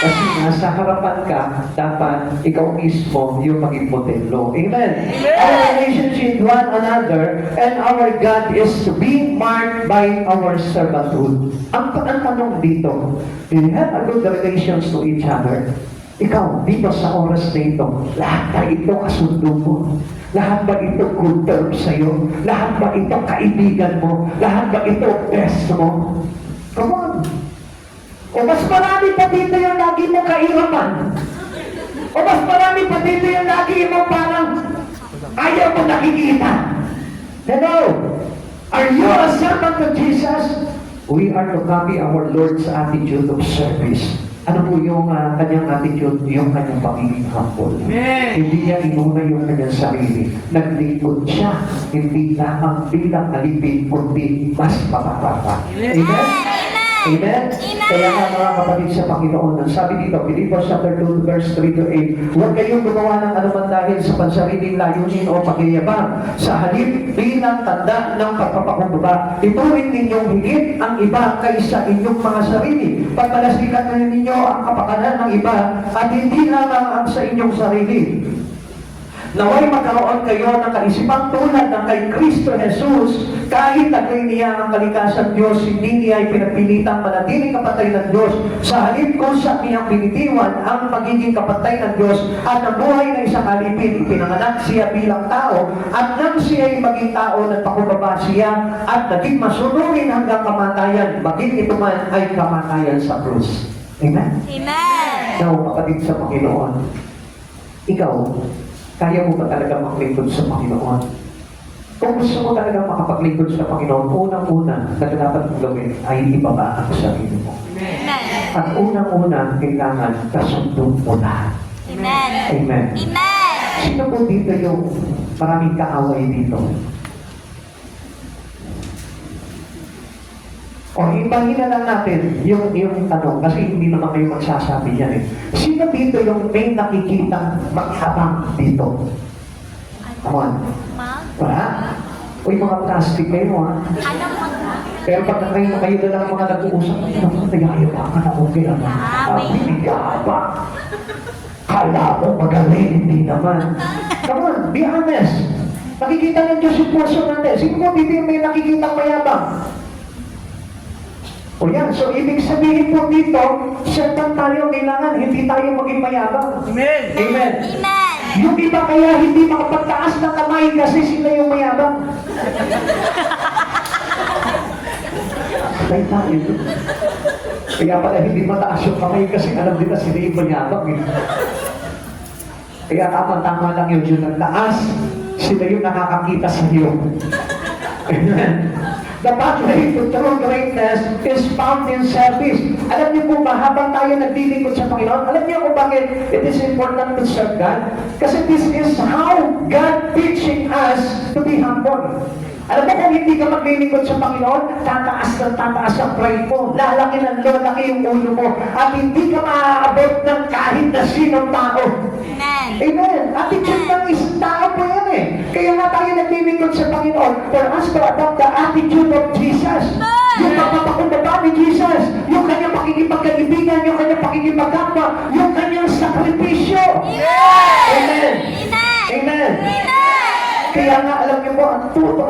Kasi nasa harapan ka, dapat ikaw mismo yung maging modelo. Amen? Our relationship with one another and our God is to be marked by our servanthood. Ang tanong dito, do you have a good relations to each other? Ikaw, dito sa oras na ito, lahat ba ito kasundo mo? Lahat ba ito good terms sa'yo? Lahat ba ito kaibigan mo? Lahat ba ito best mo? Come on! O mas marami pa dito yung lagi mo kairaman. O mas marami pa dito yung lagi mo parang ayaw mo nakikita. Hello? Are you a servant of Jesus? We are to copy our Lord's attitude of service. Ano po yung kanyang attitude, yung kanyang pagiging humble. Hindi niya inuna yung kanyang sarili. Naglingkod siya, hindi lamang bilang alipin, kundi mas mapapapa. Amen? Amen? Kaya nga mga kapatid sa Panginoon, sabi dito, Philippians chapter 2, verse 3 to 8, huwag kayong gumawa ng anuman dahil sa pansariling layunin o pagyayabang. Sa halip bilang tanda ng pagpapakumbaba, ituring ninyong higit ang iba kaysa inyong mga sarili. Pagmalasikan na ninyo ang kapakanan ng iba at hindi lamang ang sa inyong sarili. Naway magkaroon kayo ng kaisipang tulad ng kay Kristo Jesus, kahit nagay niya ang kalikasan Diyos, hindi niya ay pinagpilitang manatiling kapatay ng Diyos. Sa halip kung sa niyang binitiwan ang magiging kapatay ng Diyos at ang buhay na isang alipin, ipinanganak siya bilang tao at nang siya ay maging tao, nagpakumbaba siya at naging masunurin hanggang kamatayan, maging ito man ay kamatayan sa krus. Amen? Amen. Now, kapatid sa Panginoon, ikaw, kaya mo ba talaga maglingkod sa Panginoon? Kung gusto mo talaga makapaglingkod sa Panginoon, unang-una na dapat mong gawin ay ibaba ang sarili mo. Amen. At unang-una, kailangan kasundon mo lahat. Amen. Amen. Amen. Sino po dito yung maraming kaaway dito? O ibahin na lang natin yung tanong, kasi hindi naman kayo magsasabi yan eh. Sino dito yung may nakikitang maghabang dito? Come on. Mag? Wala? Uy, mga plastic kayo ha. Anong mag? Pero pag kayo na lang mga nag-uusap, nag-ayabakan ako kaya pinigaba. Kala mo magaling, hindi naman. Come on, be honest. Nakikita ng Diyos yung portion natin. Sino mo dito yung may nakikitang mayabang? O yan, so ibig sabihin po dito, certain tayo kailangan, hindi tayo maging mayabang. Amen. Amen. Amen. Yung iba kaya hindi makapagtaas ng kamay kasi sila yung mayabang. Patay tayo. Kaya pala hindi mataas yung kamay kasi alam nila sila yung mayabang eh. Kaya tama-tama lang yun, yung nagtaas, sila yung nakakakita sa iyo. Amen. The pathway to true greatness is found in service. Alam niyo po ba, habang tayo naglilingkod sa Panginoon, alam niyo kung bakit it is important to serve God? Kasi this is how God teaching us to be humble. Alam mo kung hindi ka maglilingkod sa Panginoon, tataas ang pride mo, lalaki ng lalaki yung ulo mo, at hindi ka maaabot ng kahit na sinong tao. Amen. Amen. Attitude ng isang tao po yan eh. Kaya nga tayo naglilingkod sa Panginoon for us to adopt the attitude of Jesus. Yung pagpapakumbaba ni Jesus, yung kanyang pakikipagkaibigan, yung kanyang pakikipagkapwa, yung kanyang sakripisyo. Amen. Amen. Kaya nga alam niyo po,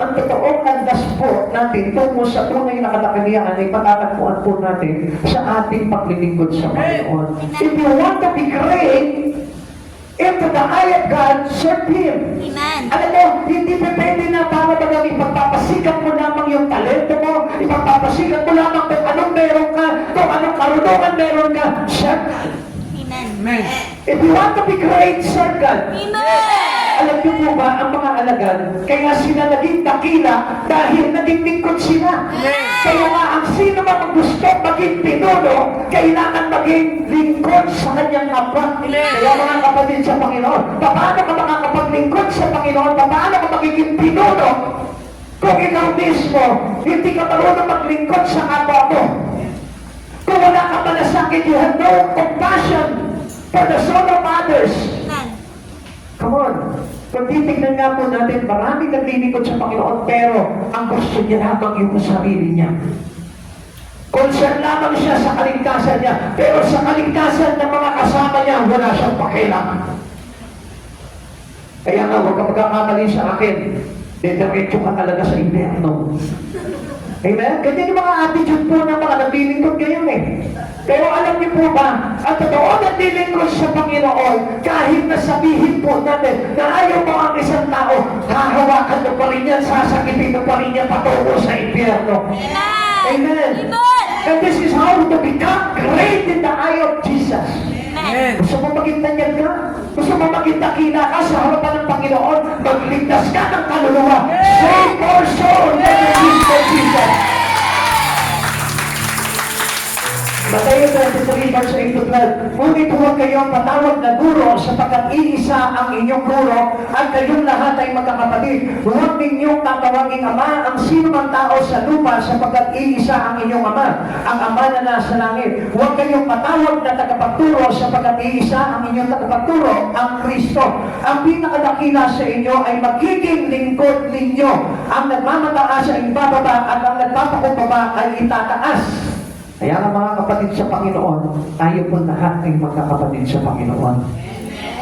ang totoong landas po natin tungo sa tunay na katakalian ay patatagpuan po natin sa ating paglilingkod sa Panginoon. If you want to be great, into the eye of God, serve Him. Amen. Alam mo, hindi pwede na para bagang ipagpapasikat mo lamang yung talento mo, ipagpapasikat mo lamang kung anong meron ka, kung anong karunungan meron ka, serve God. Amen. If you want to be great, serve God. Amen. Alam niyo po ba, ang mga alagad, kaya sila naging dakila dahil naging lingkod sila. Kaya nga, ang sino man gusto maging pinuno, kailangan maging lingkod sa kanyang kapwa. Kaya mga kapatid sa Panginoon, paano ka makakapaglingkod sa Panginoon? Paano ka magiging pinuno kung ikaw mismo hindi ka marunong maglingkod sa kapwa mo? Kung wala ka malasakit, you have no compassion for the soul of others. Amen. Come on. Kung titignan nga po natin, maraming naglilingkod sa Panginoon, pero ang gusto niya lamang yung sarili niya. Concern lamang siya sa kaligtasan niya, pero sa kaligtasan ng mga kasama niya, wala siyang pakialam. Kaya nga, huwag ka magkakamali sa akin, dediretso ka talaga sa impyerno. Amen? Ganyan yung mga attitude po ng mga naglilingkod ngayon eh. Pero alam niyo po ba, ang totoo naglilingkod sa Panginoon, kahit na sabihin po natin na ayaw mo ang isang tao, hahawakan mo pa rin yan, sasakitin mo pa rin yan patungo sa impyerno. Amen. And this is how to become great in the eye of Jesus. Amen. Gusto mo maging tanyag ka? Gusto mo maging dakila ka sa harapan ng Panginoon? Magligtas ka ng kaluluwa. Save your soul in the name of Jesus. Mateo 23 verse 8 to 12. Ngunit huwag kayong patawag na guro sapagkat iisa ang inyong guro at kayong lahat ay magkakapatid. Huwag ninyong tatawaging ama ang sino mang tao sa lupa sapagkat iisa ang inyong ama, ang ama na nasa langit. Huwag kayong patawag na tagapagturo sapagkat iisa ang inyong tagapagturo, ang Kristo. Ang pinakadakila sa inyo ay magiging lingkod ninyo. Ang nagmamataas ay ibababa at ang nagpapakumbaba ay itataas. Kaya nga mga kapatid sa Panginoon, tayo po lahat ay magkakapatid sa Panginoon.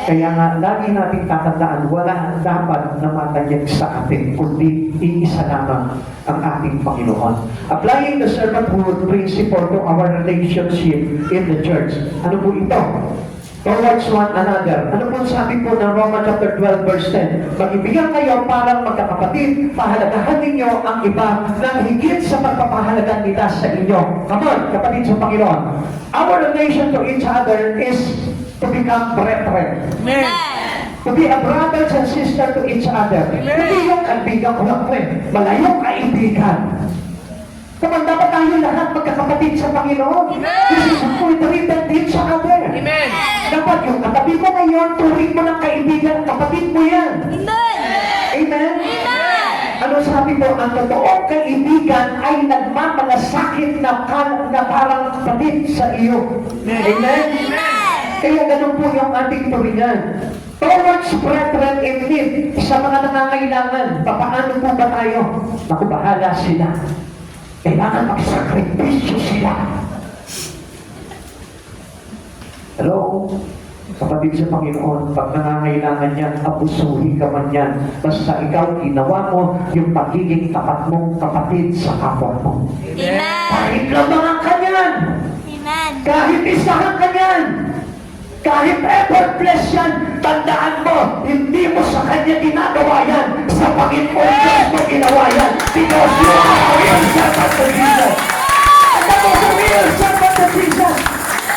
Kaya nga, lagi natin tatandaan, wala dapat na matanyag sa atin, kundi iisa lamang ang ating Panginoon. Applying the servanthood principle to our relationship in the church. Ano po ito? Towards one another. Ano po sabi po ng Romans chapter 12 verse 10? Mag-ibigan kayo parang magkakapatid, pahalagahan ninyo ang iba ng higit sa pagpapahalaga nila sa inyo. Come on, kapatid sa Panginoon. Our relation to each other is to become brethren. Amen. To be a brothers and sisters to each other. Hindi yung kaibigan ko lang, friend. Malayong kaibigan. Kung dapat tayo lahat magkakapatid sa Panginoon. This is how we treat each other. Amen. Dapat yung katabi mo ngayon, turing mo ng kaibigan, kapatid mo yan. Amen. Amen? Amen. Ano sabi po, ang totoong kaibigan ay nagmamalasakit na parang kapatid sa iyo. Amen? Kaya ganun po yung ating turingan. Towards brethren in need, sa mga nangangailangan, papaano po ba tayo? Naku, bahala sila. Kailangan magsakripisyo sila. Hello? Kapatid sa Panginoon, pag nangangailangan yan, abusuhin ka man yan. Basta ikaw, ginawa mo yung pagiging tapat mong kapatid sa kapwa mo. Amen. Kahit labangan ka yan, Amen. kahit isahan ka yan, kahit effortless yan, tandaan mo, hindi mo sa Kanya ginagawa yan, sa Panginoon Diyos mo ginawa yan. Because you are a real servant to Jesus. At ako sa real servant to Jesus.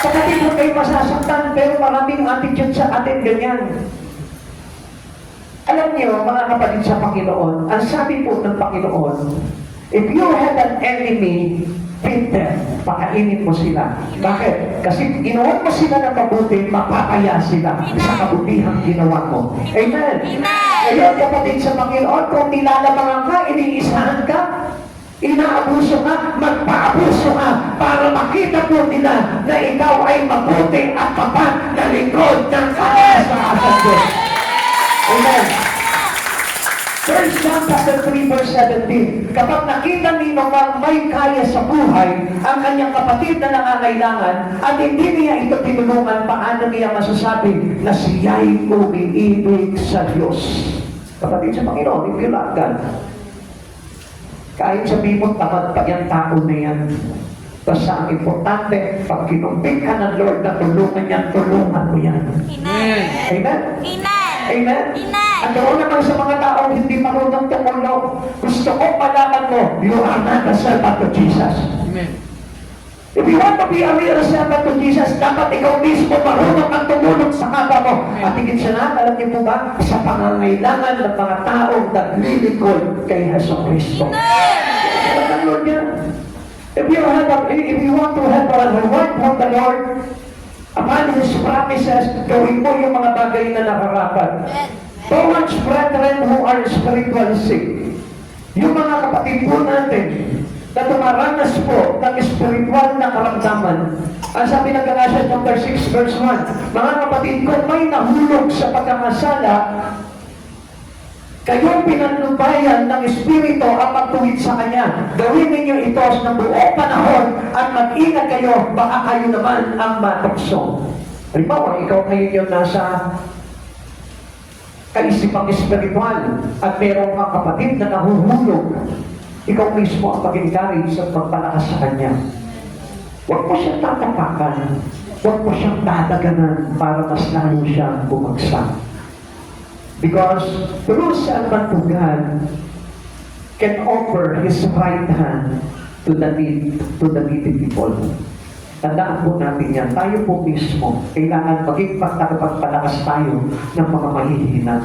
Kapatid, huwag kayo masasaktan, pero maraming attitude sa atin ganyan. Alam niyo, mga kapatid sa Panginoon, ang sabi po ng Panginoon, if you have an enemy, feed them, pakainin mo sila. Bakit? Kasi ginawa mo sila ng mabuti, mapapaya sila sa kabutihang ginawa mo. Amen? Ngayon, kapatid sa Panginoon, kung nilalamangan ka, iniisahan ka, inaabuso ka, magpaabuso ka para makita po nila na ikaw ay mabuti at tapat na lingkod ng kaayos-ayos Diyos. Amen. 1 John chapter 3 verse 17. Kapag nakita ni namang may kaya sa buhay ang kanyang kapatid na nangangailangan at hindi niya ito tinulungan, paano niya masasabi na siya'y umiibig sa Diyos? Kapatid sa Panginoon, if you love God, kahit sabihin mo, tamad pa yung tao na yan. Basta ang importante, pag kinumpik ka ng Lord na tulungan yan, tulungan mo yan. Amen. Amen? Amen. Amen? Amen. At doon naman sa mga taong hindi marunong tumulong, gusto ko malaman mo, you are not a servant to Jesus. Amen. If you want to be a real servant to Jesus, dapat ikaw mismo marunong ang tumulong sa kapwa mo. At higit sa lahat, alam niyo po ba, sa pangangailangan ng mga taong naglilingkod kay Hesus Kristo. Alam ng Lord yan. If you want to have a reward from the Lord, upon His promises, gawin mo yung mga bagay na nakarapat. Towards brethren who are spiritually sick. Yung mga kapatid po natin na tumaranas po ng spiritual na karamdaman. Ang sabi ng Galatians chapter 6 verse 1, mga kapatid ko, may nahulog sa pagkakasala Kayong pinagnubayan ng Espiritu ang magtuwid sa Kanya. Gawin ninyo ito ng buong panahon at mag-ingat kayo, baka kayo naman ang matukso. Halimbawa, ikaw ngayon yung nasa kaisipang espiritual at meron kang kapatid na nahuhulog. Ikaw mismo ang mag-encourage at magpalakas sa Kanya. Huwag mo siyang tatapakan. Huwag mo siyang dadaganan para mas lalo siyang bumagsak. Because through Salman God can offer His right hand to the needy people. Tandaan po natin yan. Tayo po mismo, kailangan maging pagpapalakas tayo ng mga mahihina.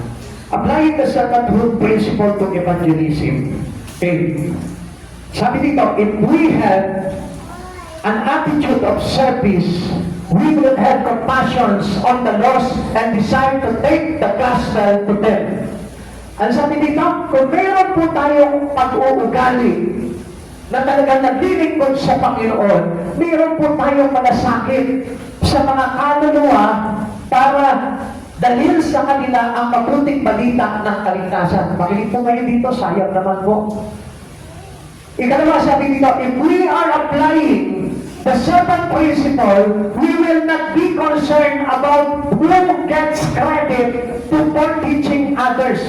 Applying the servanthood principle to evangelism. Okay. Sabi dito, if we have an attitude of service, we will have compassions on the lost and desire to take the gospel to them. Ang sabi dito, kung meron po tayong pag-uugali na talagang naglilingkod sa Panginoon, meron po tayong malasakit sa mga kaluluwa para dalhin sa kanila ang mabuting balita ng kaligtasan. Makinig po kayo dito, sayang naman po. Ikalawa, sabi dito, if we are applying the servant principle, we will not be concerned about who gets credit for teaching others.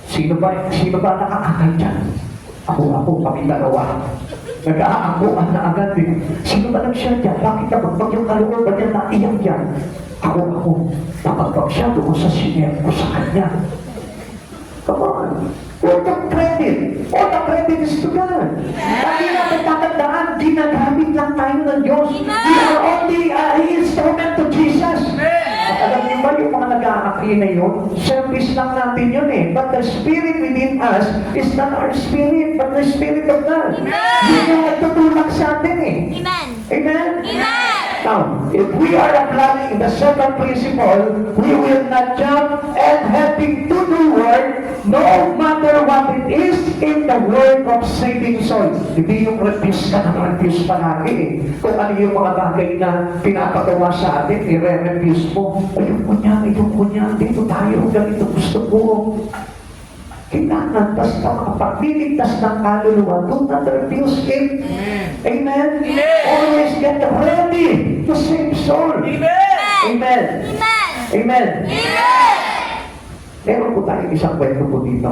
Sino ba nakakakay dyan? Ako, kami dalawa. Nag-aakuan na agad eh. Sino ba nag-share dyan? Bakit kapag yung kalooban niya naiyak dyan? Ako. Napagpag siya doon sa sinyer ko sa kanya. Come on. All the credit is to God. Lagi natin tatandaan, ginagamit lang tayo ng Diyos. We are only instrument to Jesus. At alam niyo ba yung mga nag-aakli na yun? Service lang natin yun eh. But the Spirit within us is not our spirit, but the Spirit of God. Yun yung nagtutulak sa atin eh. Amen. Amen? Amen. Now, if we are applying the second principle, we will not jump and having to do work, no matter what it is, in the work of saving souls. Hindi yung refuse ka ng refuse palagi eh. Kung ano yung mga bagay na pinapagawa sa atin, i-refuse mo. Ayun ko niya, dito tayo, ganito gusto ko. Kailangan, basta makapagliligtas ng kaluluwa, do not refuse it. Amen? Always get ready to save soul. Amen? Amen. Amen? Amen. Meron po tayong isang kwento po dito.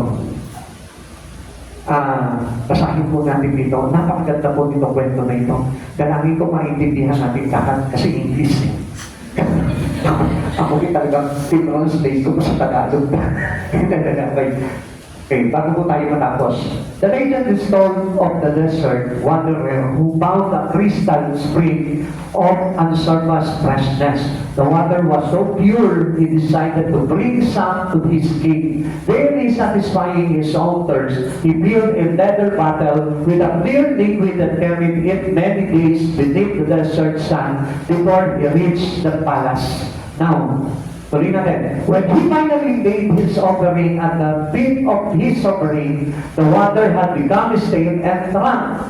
Basahin po natin dito. Napakaganda po dito kwento na ito. Dalangin ko maintindihan natin lahat kasi English. Ako rin talagang i-translate ko sa Tagalog. Okay, bago po tayo matapos. The legend is told of the desert wanderer who found a crystal spring of unsurpassed freshness. The water was so pure, he decided to bring some to his king. Daily satisfying his own thirst, he built a leather bottle with a clear liquid that carried it many days beneath the desert sun before he reached the palace. Now, tuloy natin. When he finally laid his offering at the feet of his sovereign, the water had become stale and drunk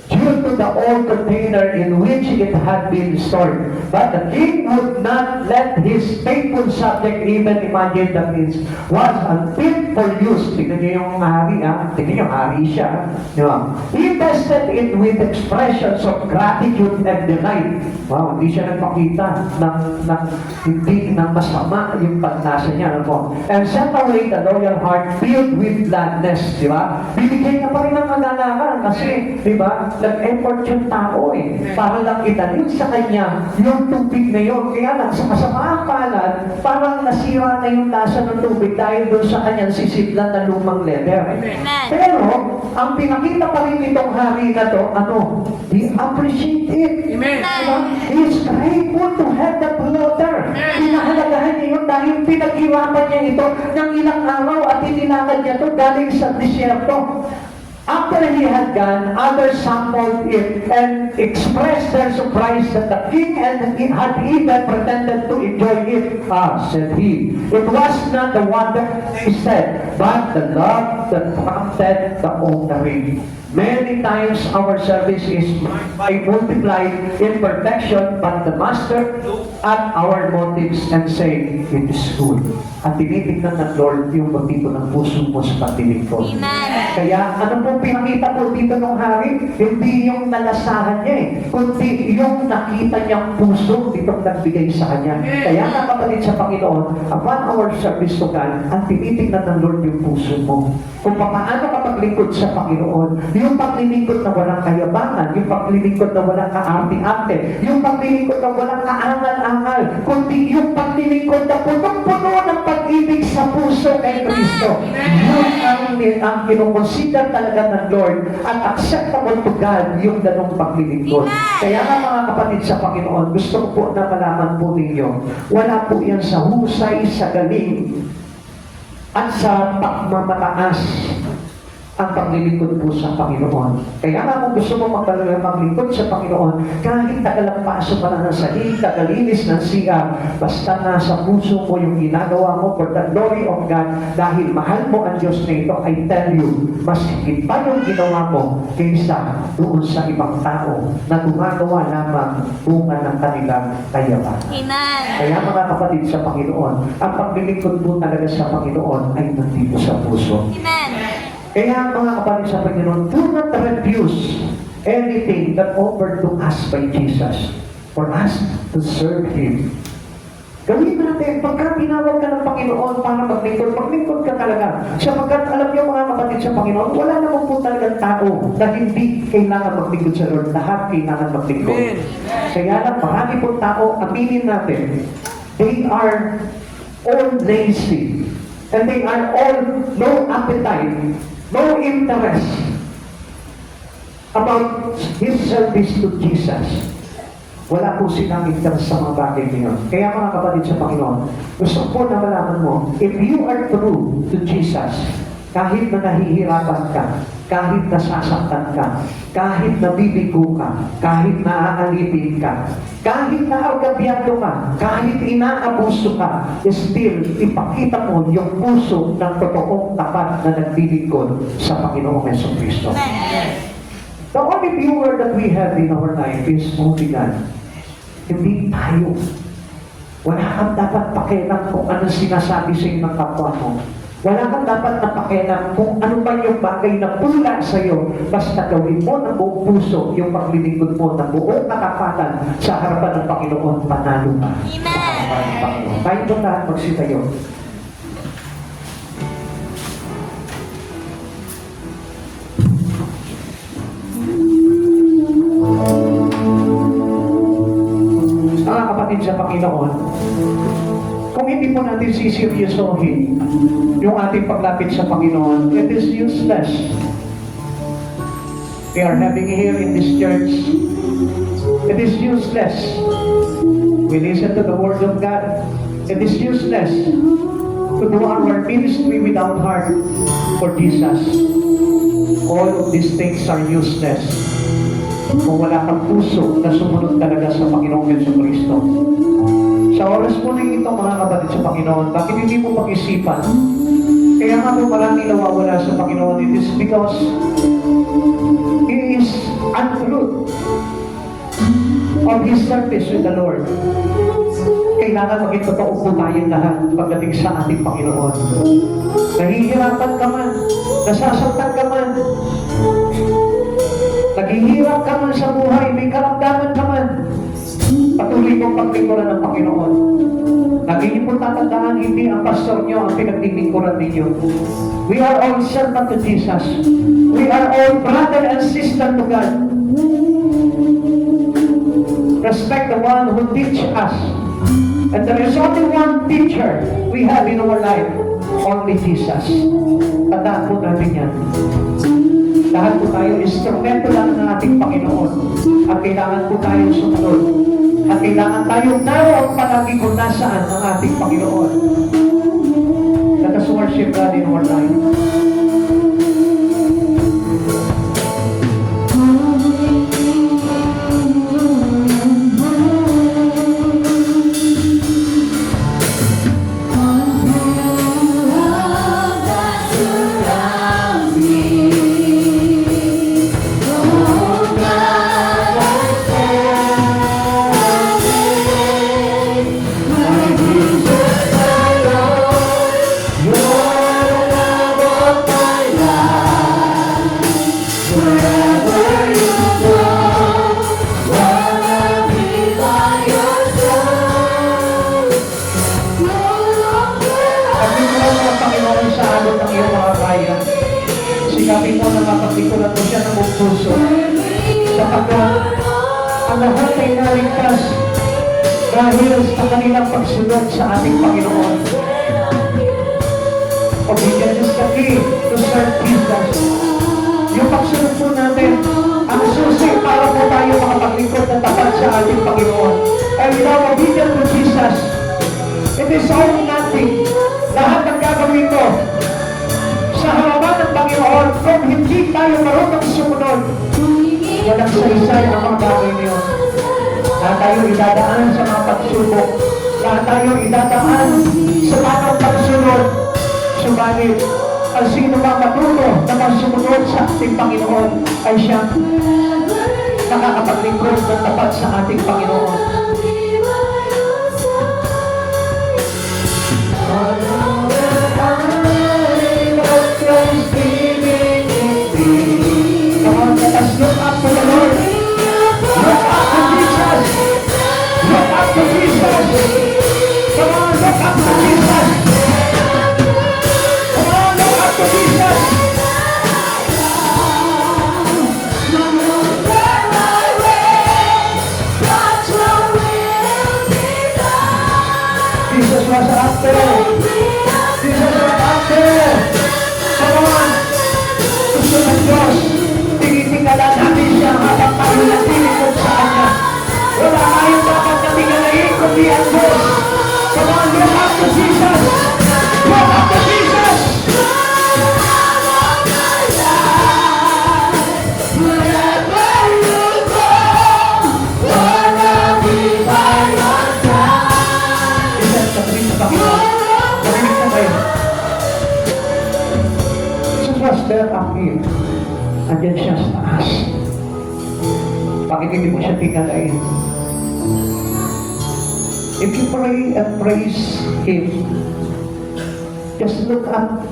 due to the old container in which it had been stored. But the king would not let his faithful subject even imagine that it was unfit for use. Tingnan niyo yung hari, tingnan niyo, hari siya. Di ba? He tested it with expressions of gratitude and delight. Wow, hindi siya nagpakita ng masama yung pagnasa niya. Ano po? And sent away the loyal heart filled with gladness. Di ba? Bibigyan niya pa rin ng kagalakan kasi, di ba? Nag-effort yung tao eh. Para lang italin sa kanya yung tubig na yun. Kaya lang, sa kasamang palad, parang nasira na yung lasa ng tubig dahil doon sa kanyang sisidlan na lumang leather. Pero, ang pinakita pa rin itong hari na to, he appreciate it. Diba? He is grateful to have that water. Pinahalagahan niya yun dahil pinag-iwapan niya ito ng ilang araw at itinakad niya to galing sa disyerto. After he had gone, others sampled it and expressed their surprise that the king and he had even pretended to enjoy it. Said he, it was not the wonder, he said, but the love that prompted the offering. Many times our service is marked by multiplied imperfection, but the Master look at our motives and say, it is good. At tinitignan ng Lord yung motibo ng puso mo sa paglilingkod. Amen. Kaya ano pong pinakita po dito ng hari? Hindi yung nalasahan niya kundi yung nakita niyang puso ditong nagbigay sa kanya. Kaya nga kapatid sa Panginoon, upon our service to God, ang tinitignan ng Lord yung puso mo. Kung paano ka paglingkod sa Panginoon, yung paglilingkod na walang kayabangan, yung paglilingkod na walang kaarte-arte, yung paglilingkod na walang kaangal-angal, kundi yung paglilingkod na punong-puno ng pag-ibig sa puso kay Kristo. Yun ang kinukonsider talaga ng Lord at acceptable to God yung ganong paglilingkod. Kaya nga mga kapatid sa Panginoon, gusto ko po na malaman po ninyo, wala po yan sa husay, sa galing, at sa pagmamataas ang paglilingkod po sa Panginoon. Kaya nga kung gusto mo maglingkod sa Panginoon, kahit tagalampaso ka na ng sahig, tagalinis ng siya, basta nasa puso mo yung ginagawa mo for the glory of God, dahil mahal mo ang Diyos na ito, I tell you, mas higit pa yung ginawa mo kaysa doon sa ibang tao na gumagawa lamang bunga ng kanilang kayaban. Amen. Kaya mga kapatid sa Panginoon, ang paglilingkod po talaga sa Panginoon ay nandito sa puso. Amen. Kaya mga kapatid sa Panginoon, do not refuse anything that offered to us by Jesus for us to serve Him. Gawin natin, pagka tinawag ka ng Panginoon para maglingkod ka talaga. Sapagkat alam niyo mga kapatid sa Panginoon, wala naman po talagang tao na hindi kailangan maglingkod sa Lord. Lahat kailangan maglingkod. Kaya lang, marami pong tao, aminin natin, they are all lazy. And they are all no appetite, no interest about His service to Jesus. Wala po silang interest sa mga bagay niyon. Kaya mga kapatid sa Panginoon, gusto po na malaman mo, if you are true to Jesus, kahit na nahihirapan ka, kahit nasasaktan ka, kahit nabibigo ka, kahit naaalipin ka, kahit naagabyado ka, kahit inaabuso ka, still, ipakita mo yung puso ng totoong tapat na naglilingkod sa Panginoong Jesucristo. The only viewer that we have in our life is only God. Hindi tayo. Wala kang dapat pakialam kung ano sinasabi sa iyo ng kapwa mo. Wala kang dapat na pakialam kung ano ba yung bagay na pula sa iyo. Basta gawin mo ng buong puso yung paglilingkod mo ng buong nakapatan sa harapan ng Panginoon, panalo ka. Sa harapan ng Panginoon. Tayo doon lahat magsitayo. Mga kapatid sa Panginoon, kung hindi po natin siseryosohin yung ating paglapit sa Panginoon, it is useless. We are having here in this church, it is useless. We listen to the Word of God. It is useless to do our ministry without heart for Jesus. All of these things are useless kung wala kang puso na sumunod talaga sa Panginoong Jesucristo. Sa oras po na ito, mga kapatid sa Panginoon, bakit hindi mo pag-isipan? Kaya nga po maraming nawawala sa Panginoon. It is because He is untruth of His service with the Lord. Kailangan maging totoo po tayong lahat pagdating sa ating Panginoon. Nahihirapan ka man, nasasaktan ka man, naghihirap ka man sa buhay, may karamdaman ka man, patuloy mong paglingkuran ng Panginoon. Lagi niyo po tatandaan, hindi ang pastor niyo ang pinaglilingkuran ninyo. We are all servant to Jesus. We are all brother and sister to God. Respect the one who teach us. And there is only one teacher we have in our life, only Jesus. Tandaan po natin yan. Lahat po tayo, instrumento lang ng ating Panginoon. At kailangan po tayong sumunod. At kailangan tayong naroon palagi kung nasaan ang ating Panginoon. Let us worship God in our life. sapagkat ang lahat ay naligtas dahil sa kanilang pagsunod sa ating Panginoon. Obedience is the key to serve Jesus. Yung pagsunod po natin, ang susi para po tayo makapaglingkod na tapat sa ating Panginoon. And now, obedient to Jesus, it is all nothing. Lahat ng gagawin ko sa harapan ng Panginoon, kung hindi tayo marunong sumunod, walang saysay ang mga bagay niyo. Lahat tayo idadaan sa mga pagsubok. Lahat tayo idadaan sa mga pagsunod. Subalit, ang sino ba matuto na magsumunod sa ating Panginoon ay siyang nakakapaglingkod ng tapat sa ating Panginoon. Come on, let us look up to the Lord. Look up to Jesus. Look up to Jesus. Come on, look up to Jesus. Come on, look up to Jesus. Jesus was after. Jesus was after. Come on. Gusto ng Diyos. Tinitingala natin siya habang tayo nagtilikod sa Kanya. Wala tayong dapat na tingalain kundi ang Diyos. Come on, look up to Jesus. Look up to Jesus. Jesus, kapatid sa Panginoon. Marinig na kayo. Jesus was there up here. Andyan siya sa taas. Bakit hindi mo siya tingalain? If you pray and praise Him, just look up.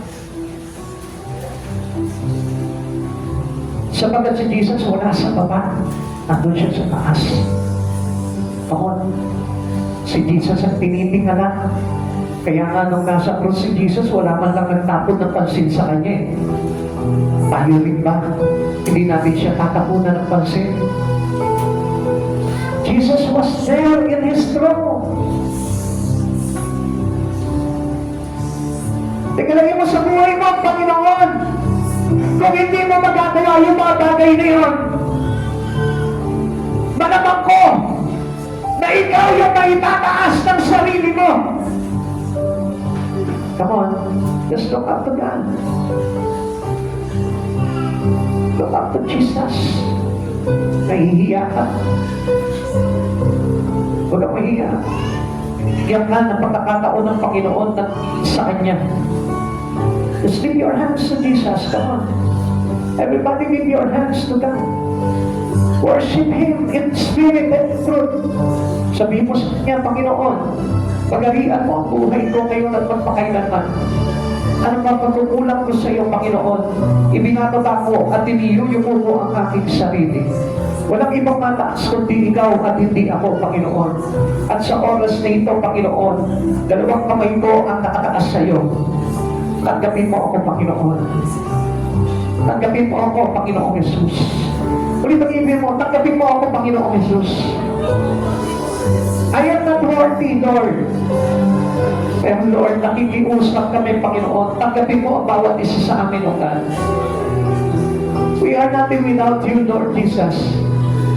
Sapagkat si Jesus wala sa baba, andun siya sa taas. Come on. Si Jesus ang tinitingala. Kaya nga nung nasa krus si Jesus, wala man lang nagtapon ng pansin sa Kanya eh. Tayo rin ba? Hindi natin siya tatapunan ng pansin. Jesus was there in His throne. Tingnan mo sa buhay mo, Panginoon. Kung hindi mo magagawa yung mga bagay na yun, malamang ko na ikaw yung maitataas ng sarili mo. Come on, just look up to God. Look up to Jesus. Nahihiya ka. Huwag kang mahiya. Yan nga ng pagkakataon ng Panginoon na sa Kanya. Just lift your hands to Jesus. Come on. Everybody lift your hands to God. Worship Him in spirit and truth. Sabihin mo sa Kanya, Panginoon, pagalian mo ang buhay ko ngayon at magpakailanman. Ano ba pagkukulang ko sa iyo, Panginoon? Ibinababa ko at iniyuyuko ko ang aking sarili. Walang ibang mataas kundi ikaw at hindi ako, Panginoon. At sa oras na ito, Panginoon, dalawang kamay ko ang nakataas sa iyo. Tanggapin mo ako, Panginoon. Tanggapin mo ako, Panginoong Jesus. Ulit ang ibig mo, tanggapin mo ako, Panginoong Jesus. I am not worthy, Lord. Pero Lord, nakikiusap kami, Panginoon. Tanggapin mo ang bawat isa sa amin, O God. We are nothing without you, Lord Jesus.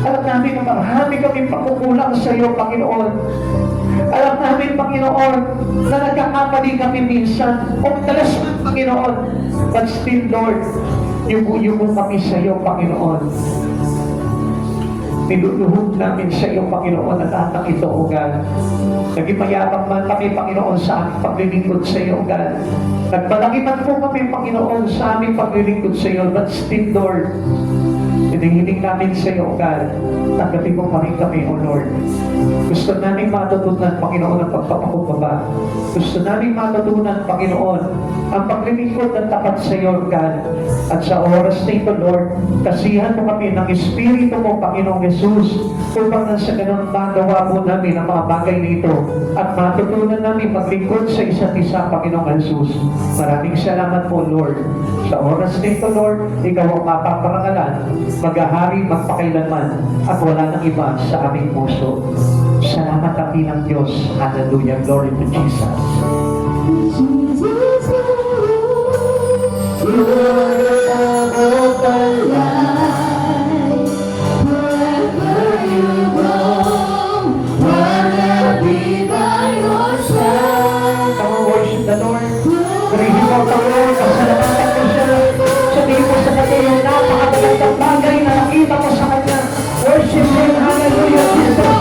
Alam namin na marami kami pagkukulang sa iyo, Panginoon. Alam namin, Panginoon, na nagkakamali kami minsan. O madalas, Panginoon. But still, Lord, yugo-yugo kami sa iyo, Panginoon. Niluluhod namin sa iyo, Panginoon, at atang ito, O God. Naging mayabang man kami, Panginoon, sa aming paglilingkod sa iyo, O God. Nagpalaki man po kami, Panginoon, sa aming paglilingkod sa iyo, but still, Lord, hinihiling namin sa iyo, O God. Tanggapin mo pa rin kami, O Lord. Gusto namin matutunan, Panginoon, ang pagpapakumbaba. Gusto namin matutunan, Panginoon, ang paglilingkod ng tapat sa iyo, O God. At sa oras na ito, Lord, kasihan mo kami ng Espiritu mo, Panginoong Jesus, upang nasa ganun magawa po namin ang mga bagay nito at matutunan namin maglingkod sa isa't isa, Panginoong Jesus. Maraming salamat po, Lord. Sa oras na ito, Lord, ikaw ang mapaparangalan. maghahari magpakailanman at wala nang iba sa aming puso. Salamat kami ng Diyos. Hallelujah. Glory to Jesus. Come on, worship the Lord. Purihin mo ang Lord. Pasalamatan mo siya. Sabihin mo sa kanya yung napakagandang bagay na nakita mo sa kanya. Worship Him. Hallelujah, Jesus.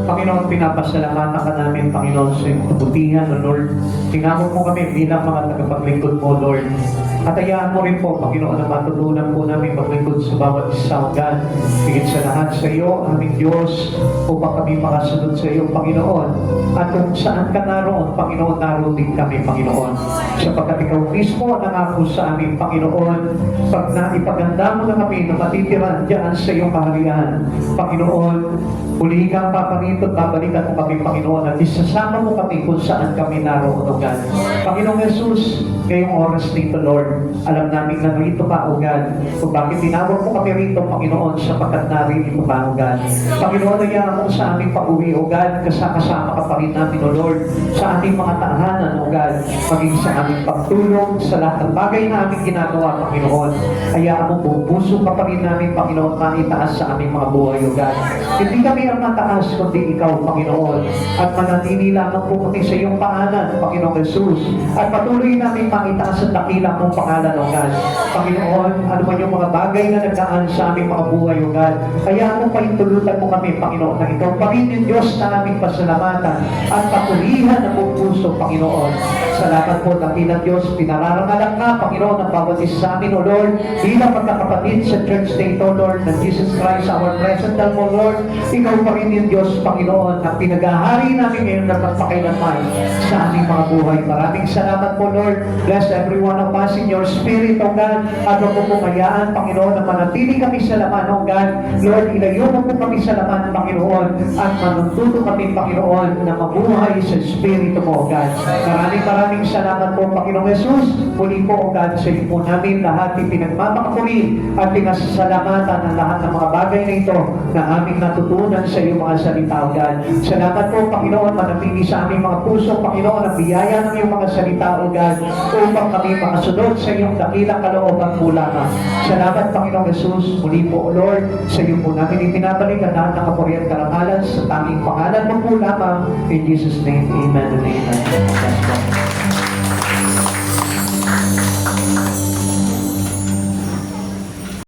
Panginoon, pinapasalamatan ka namin, Panginoon, sa iyong kabutihan, O Lord. Tingnan mo kami bilang mga tagapaglingkod mo, Lord. At hayaan mo rin po, Panginoon, na matutunan po namin maglingkod sa bawat isa, O God. Higit sa lahat sa iyo, aming Diyos, upang kami makasunod sa iyo, Panginoon. At kung saan ka naroon, Panginoon, naroon din kami, Panginoon. Sapagkat ikaw mismo nangako sa amin, Panginoon, pag naipaganda mo na kami na matitira diyan sa iyong kaharian, Panginoon, uli kang paparito at babalikan mo kami, Panginoon, at isasama mo kami kung saan kami naroon, O God. Panginoong Jesus, ngayong oras dito, Lord, alam namin na rito ka, O God, kung bakit tinawag mo kami rito, Panginoon, sapagkat narito ka, O God. Panginoon, hayaan mo sa aming pauwi, O God, kasama ka pa rin namin, O Lord, sa aming mga tahanan, O God, maging sa aming pagtulong, sa lahat ng bagay na aming ginagawa, Panginoon. Hayaan mo, puso ka pa rin namin, Panginoon, maitaas sa aming mga buhay, O God. Hindi kami ang mataas, kundi ikaw, Panginoon. At manatili lamang po kami sa iyong pangalan, Panginoong Jesus. At patuloy namin maitaas ang dakila mong pangalan, O God. Panginoon, ano man yung mga bagay na nagdaan sa aming mga buhay, O God. Kaya mo paintulutan mo kami, Panginoon, na ikaw pa rin yung Diyos na aming pasalamatan at patulihan ng buong puso, Panginoon. Salamat po, dakilang Diyos, pinararangalan ka, Panginoon, ang bawat isa sa amin, O Lord, bilang magkakapatid sa church date, O Lord, ng Jesus Christ, our present help, O Lord. Ikaw pa rin yung Diyos, Panginoon, na pinag-ahari namin ngayon na magpakailanman sa aming mga buhay. Maraming salamat po, Lord. Bless every one of us in your spirit, O God. At huwag mo pumayaan, Panginoon, na manatili kami sa laman, O God. Lord, ilayo mo po kami sa laman, Panginoon, at manuntuto kami, Panginoon, na mabuhay sa Espiritu mo, O God. Maraming salamat po, Panginoong Jesus. Muli po, O God, sa iyo po namin lahat ipinagmamakapurin at pinasasalamatan ang lahat ng mga bagay na ito na aming natutunan sa iyong mga salita, O God. Salamat po, Panginoon, manatili sa aming mga puso, Panginoon, ang biyaya ng iyong mga salita, O God, upang kami makasunod sa iyong dakilang kalooban po lamang. Salamat, Panginoong Jesus. Muli po, O Lord, sa iyo po namin ipinabalik ang lahat ng kapuri at karangalan sa tanging pangalan mo po lamang. In Jesus' name, amen and amen.